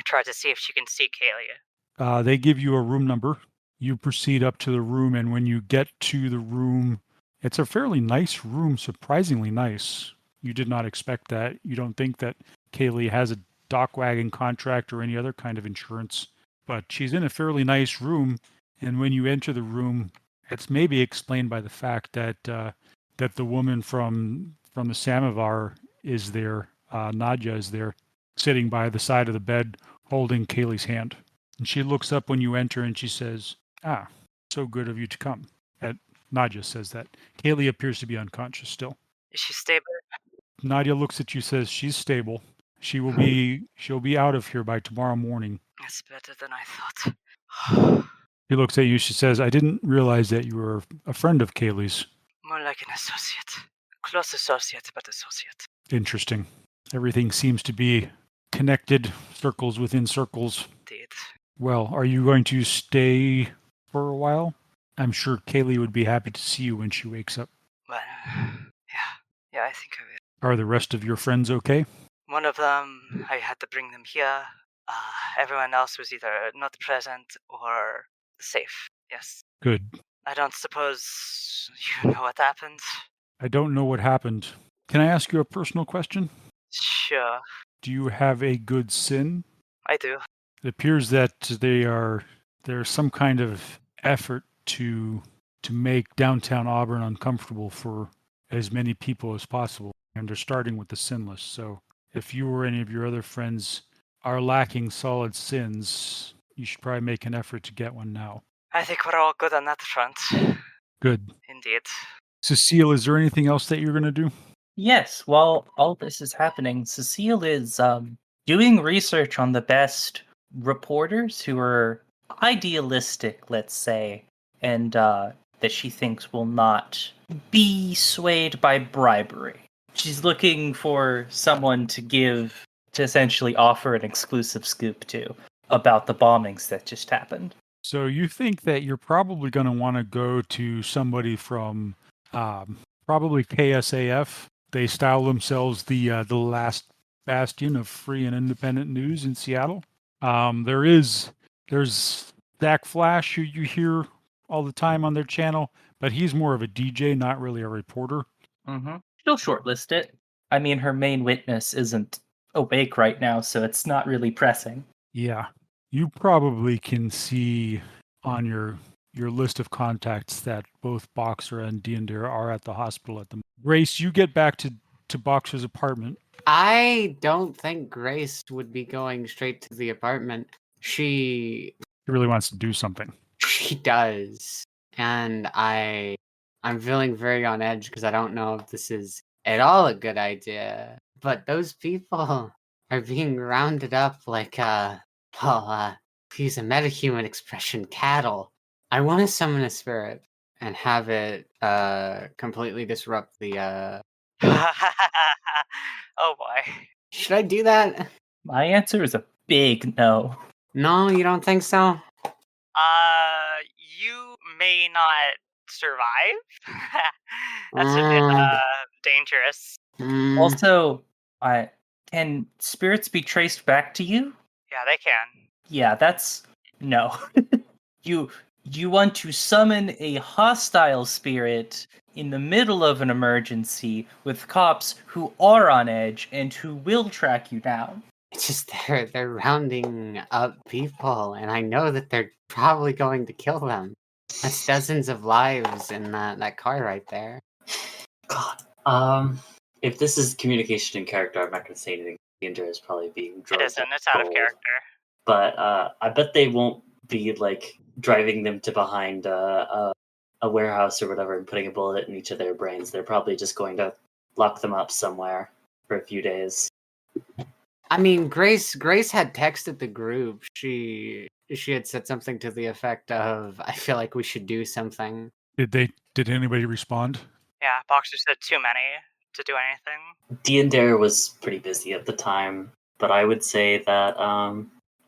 try to see if she can see Kaylee. They give you a room number. You proceed up to the room, and when you get to the room, it's a fairly nice room, surprisingly nice. You did not expect that. You don't think that Kaylee has a dock wagon contract or any other kind of insurance, but she's in a fairly nice room. And when you enter the room, it's maybe explained by the fact that that the woman from the samovar is there. Nadia is there, sitting by the side of the bed, holding Kaylee's hand. And she looks up when you enter, and she says, "Ah, so good of you to come." Nadia says that. Kaylee appears to be unconscious still. Is she stable? Nadia looks at you, says she's stable. She'll be out of here by tomorrow morning. That's better than I thought. She looks at you, she says, "I didn't realize that you were a friend of Kaylee's." More like an associate. Close associate, but associate. Interesting. Everything seems to be connected, circles within circles. Indeed. Well, are you going to stay for a while? I'm sure Kaylee would be happy to see you when she wakes up. Well, yeah, I think I will. Are the rest of your friends okay? One of them, I had to bring them here. Everyone else was either not present or safe. Yes. Good. I don't suppose you know what happened? I don't know what happened. Can I ask you a personal question? Sure. Do you have a good SIN? I do. It appears that there's some kind of effort to make downtown Auburn uncomfortable for as many people as possible. And they're starting with the SIN list. So if you or any of your other friends are lacking solid SINs, you should probably make an effort to get one now. I think we're all good on that front. Good. Indeed. Cecile, is there anything else that you're going to do? Yes, while all this is happening, Cecile is doing research on the best reporters who are idealistic, let's say, and that she thinks will not be swayed by bribery. She's looking for someone to essentially offer an exclusive scoop to about the bombings that just happened. So you think that you're probably going to want to go to somebody from probably KSAF. They style themselves the last bastion of free and independent news in Seattle. There's Zach Flash, who you hear all the time on their channel, but he's more of a DJ, not really a reporter. Mm-hmm. She'll shortlist it. I mean, her main witness isn't awake right now, so it's not really pressing. Yeah. You probably can see on your list of contacts that both Boxer and Diendre are at the hospital at the moment. Grace, you get back to Boxer's apartment. I don't think Grace would be going straight to the apartment. She really wants to do something. She does. And I'm feeling very on edge because I don't know if this is at all a good idea. But those people are being rounded up like use a metahuman expression, cattle. I want to summon a spirit and have it completely disrupt the. Oh boy. Should I do that? My answer is a big no. No, you don't think so? You may not survive. That's a bit dangerous. Also, can spirits be traced back to you? Yeah, they can. Yeah, that's no. You want to summon a hostile spirit in the middle of an emergency with cops who are on edge and who will track you down. It's just they're rounding up people, and I know that they're probably going to kill them. That's dozens of lives in that car right there. God. If this is communication in character, I'm not going to say anything. Diendre is probably being drugged. It isn't. It's out of character. But I bet they won't be like driving them to behind a warehouse or whatever and putting a bullet in each of their brains. They're probably just going to lock them up somewhere for a few days. I mean, Grace had texted the group. She had said something to the effect of, "I feel like we should do something." Did anybody respond? Yeah, Boxer said too many to do anything. Diendre was pretty busy at the time, but I would say that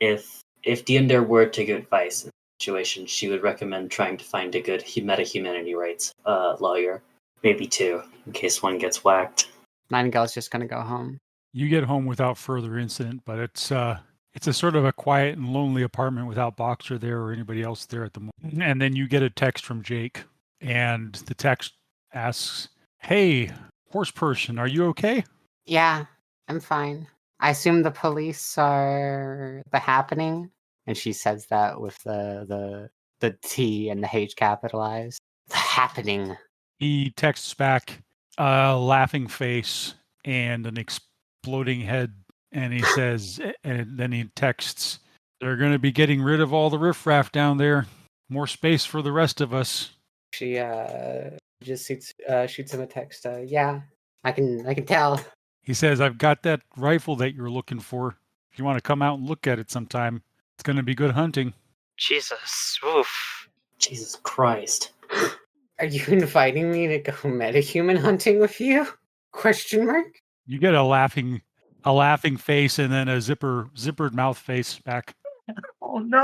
if Diendre were to give advice in the situation, she would recommend trying to find a good meta-humanity rights lawyer, maybe two, in case one gets whacked. Nightingale's just gonna go home. You get home without further incident, but it's a sort of a quiet and lonely apartment without Boxer there or anybody else there at the moment. And then you get a text from Jake, and the text asks, "Hey, horse person, are you okay?" Yeah, I'm fine. I assume the police are the happening, and she says that with the T and the H capitalized. The happening. He texts back a laughing face and an exploding head, and he says, and then he texts, "They're going to be getting rid of all the riffraff down there. More space for the rest of us." She just shoots him a text. Yeah, I can tell. He says, "I've got that rifle that you're looking for. If you want to come out and look at it sometime, it's going to be good hunting." Jesus. Oof. Jesus Christ. Are you inviting me to go metahuman hunting with you? Question mark? You get a laughing face and then a zippered mouth face back. Oh no!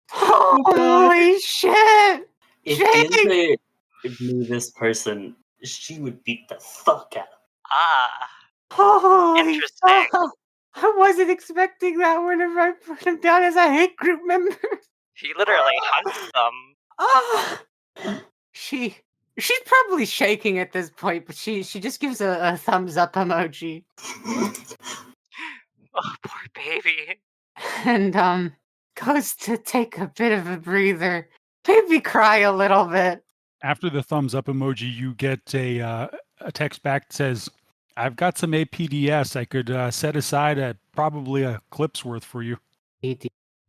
Holy shit! If Jake! Diendre knew this person, she would beat the fuck out of him. Ah. Holy Interesting. fuck. I wasn't expecting that whenever I put him down as a hate group member. He literally hunts them. Oh, she's probably shaking at this point, but she just gives a thumbs up emoji. Oh, poor baby. And goes to take a bit of a breather, maybe cry a little bit. After the thumbs up emoji, you get a text back that says, "I've got some APDS. I could set aside probably a clip's worth for you."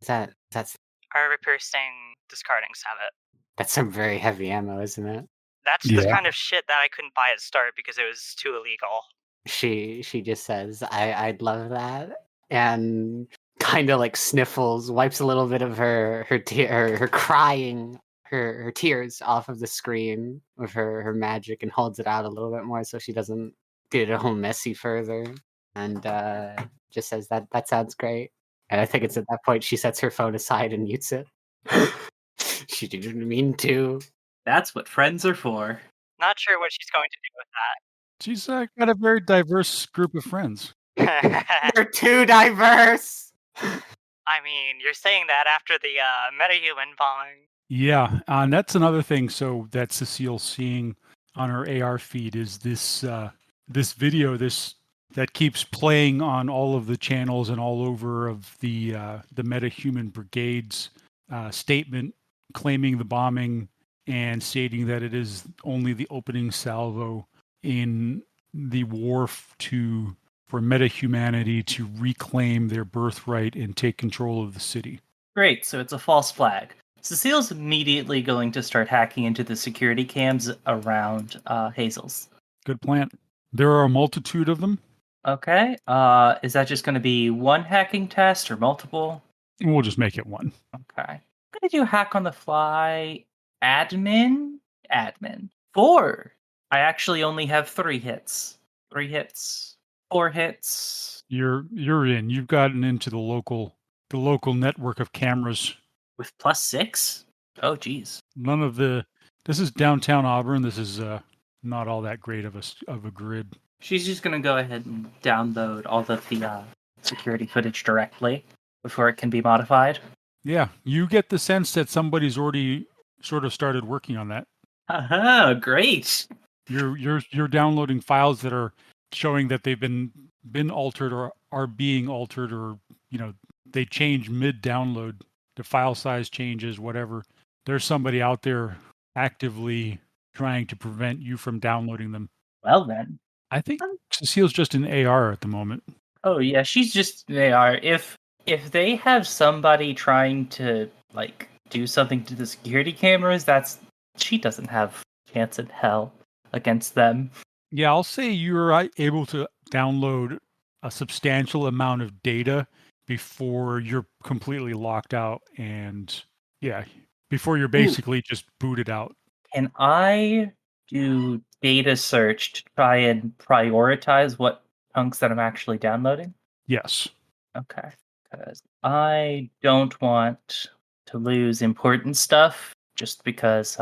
That's Armor piercing discarding Sabbath. That's some very heavy ammo, isn't it? That's the kind of shit that I couldn't buy at start because it was too illegal. She just says, I'd love that, and kind of like sniffles, wipes a little bit of her crying, her tears off of the screen with her magic, and holds it out a little bit more so she doesn't get it all messy further, and just says that sounds great. And I think it's at that point she sets her phone aside and mutes it. She didn't mean to. That's what friends are for. Not sure what she's going to do with She's got a very diverse group of friends. that. They're too diverse. I mean, you're saying that after the metahuman bombing. Yeah, and that's another thing. So that Cecile's seeing on her AR feed is this video that keeps playing on all of the channels and all over of the metahuman brigade's statement claiming the bombing and stating that it is only the opening salvo in the war for metahumanity to reclaim their birthright and take control of the city. Great, so it's a false flag. Cecile's immediately going to start hacking into the security cams around Hazels. Good plan. There are a multitude of them. Okay, is that just going to be one hacking test or multiple? We'll just make it 1. Okay. I'm gonna do hack on the fly. Admin. 4. I actually only have 3 hits. 3 hits. 4 hits. You're in. You've gotten into the local network of cameras. With +6? Oh, geez. This is downtown Auburn. This is not all that great of a grid. She's just gonna go ahead and download all of the security footage directly before it can be modified. Yeah, you get the sense that somebody's already sort of started working on that. Aha, great. You're downloading files that are showing that they've been altered or are being altered, or they change mid-download. The file size changes, whatever. There's somebody out there actively trying to prevent you from downloading them. Well then. I think Cecile's just an AR at the moment. Oh yeah, she's just an AR. If they have somebody trying to do something to the security cameras, she doesn't have a chance in hell against them. Yeah, I'll say you're able to download a substantial amount of data before you're completely locked out, and before you're basically just booted out. Can I do data search to try and prioritize what chunks that I'm actually downloading? Yes. Okay. Because I don't want to lose important stuff just because,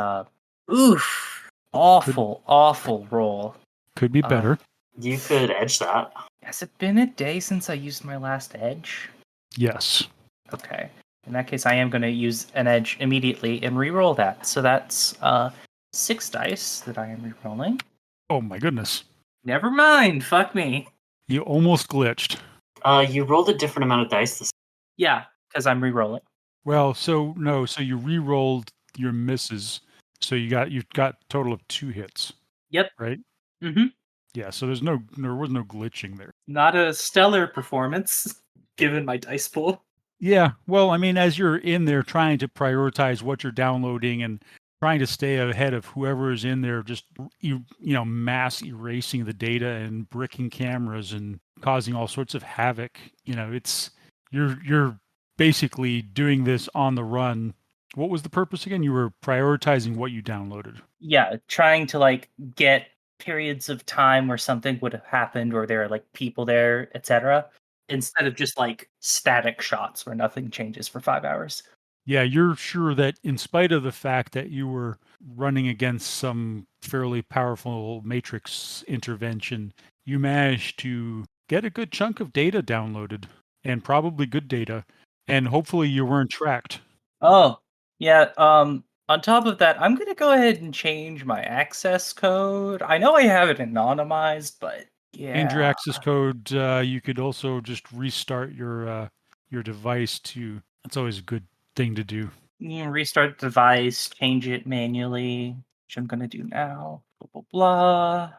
awful roll. Could be better. You could edge that. Has it been a day since I used my last edge? Yes. Okay. In that case, I am going to use an edge immediately and re-roll that. So that's 6 dice that I am re-rolling. Oh my goodness. Never mind. Fuck me. You almost glitched. You rolled a different amount of dice this. Yeah, because I'm re-rolling. Well, so you re-rolled your misses. So you've got a total of 2 hits. Yep. Right? Mm-hmm. Yeah, so there was no glitching there. Not a stellar performance, given my dice pool. Yeah, well, I mean, as you're in there trying to prioritize what you're downloading and trying to stay ahead of whoever is in there, just mass erasing the data and bricking cameras and causing all sorts of havoc. It's you're basically doing this on the run. What was the purpose again? You were prioritizing what you downloaded. Yeah, trying to get periods of time where something would have happened, or there are people there, etc. Instead of just static shots where nothing changes for 5 hours. Yeah, you're sure that in spite of the fact that you were running against some fairly powerful matrix intervention, you managed to get a good chunk of data downloaded, and probably good data, and hopefully you weren't tracked. Oh, yeah. On top of that, I'm going to go ahead and change my access code. I know I have it anonymized, but yeah. Change your access code. You could also just restart your device too. That's always a good thing to do. You restart the device, change it manually, which I'm going to do now. Blah, blah,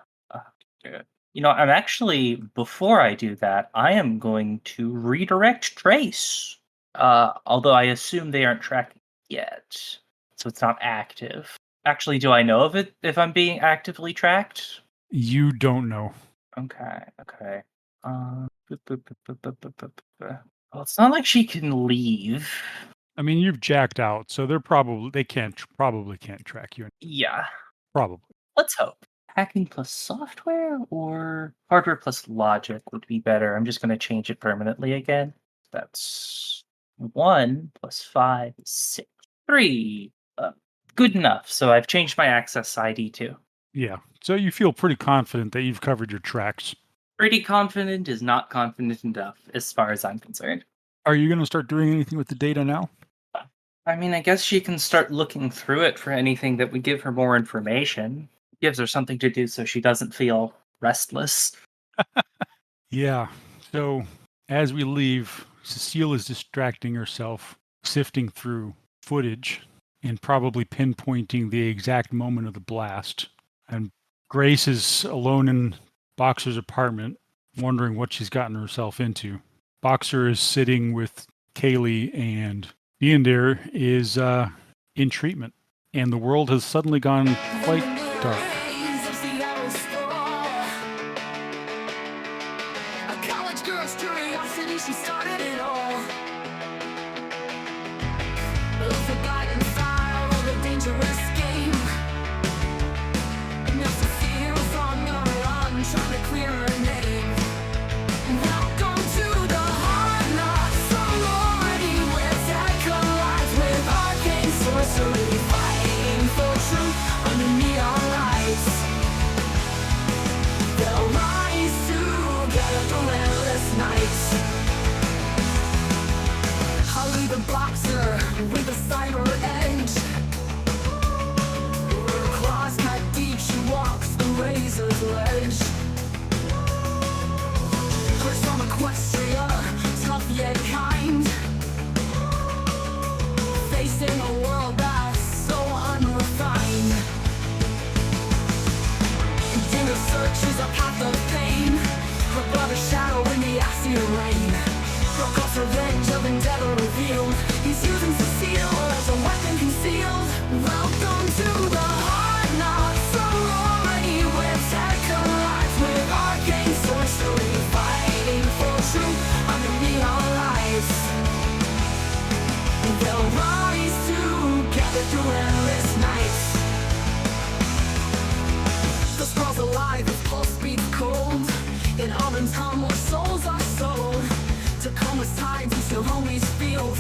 blah. I'm actually, before I do that, I am going to redirect trace. Although I assume they aren't tracking yet, so it's not active. Actually, do I know of it if I'm being actively tracked? You don't know. Okay. Well, it's not like she can leave. I mean, you've jacked out, so they probably can't track you. Yeah. Probably. Let's hope. Hacking plus software or hardware plus logic would be better. I'm just going to change it permanently again. That's 1 plus 5 is 6. 3. Good enough. So I've changed my access ID too. Yeah. So you feel pretty confident that you've covered your tracks. Pretty confident is not confident enough, as far as I'm concerned. Are you going to start doing anything with the data now? I mean, I guess she can start looking through it for anything that would give her more information. Gives her something to do so she doesn't feel restless. Yeah. So as we leave, Cecile is distracting herself, sifting through footage and probably pinpointing the exact moment of the blast. And Grace is alone in Boxer's apartment, wondering what she's gotten herself into. Boxer is sitting with Kaylee, and Diendre is in treatment. And the world has suddenly gone quite dark. lights. Holly the boxer with a cyber edge. Her claws cut deep, she walks the razor's ledge. Her from Equestria, tough yet kind. Facing a world that's so unrefined. Diendre searches a path of pain. Her brother's shadow in the acid rain. Prokoff's revenge of endeavor revealed. He's using Cecile as a weapon concealed. Welcome to the Hard Knocks Sorority, where tech collides with arcane sorcery, fighting for truth under neon lights. They'll rise together through endless nights. The scroll's alive, its pulse beats cold. In Auburn town where souls are sold. Tacoma's tides, and still homies feel.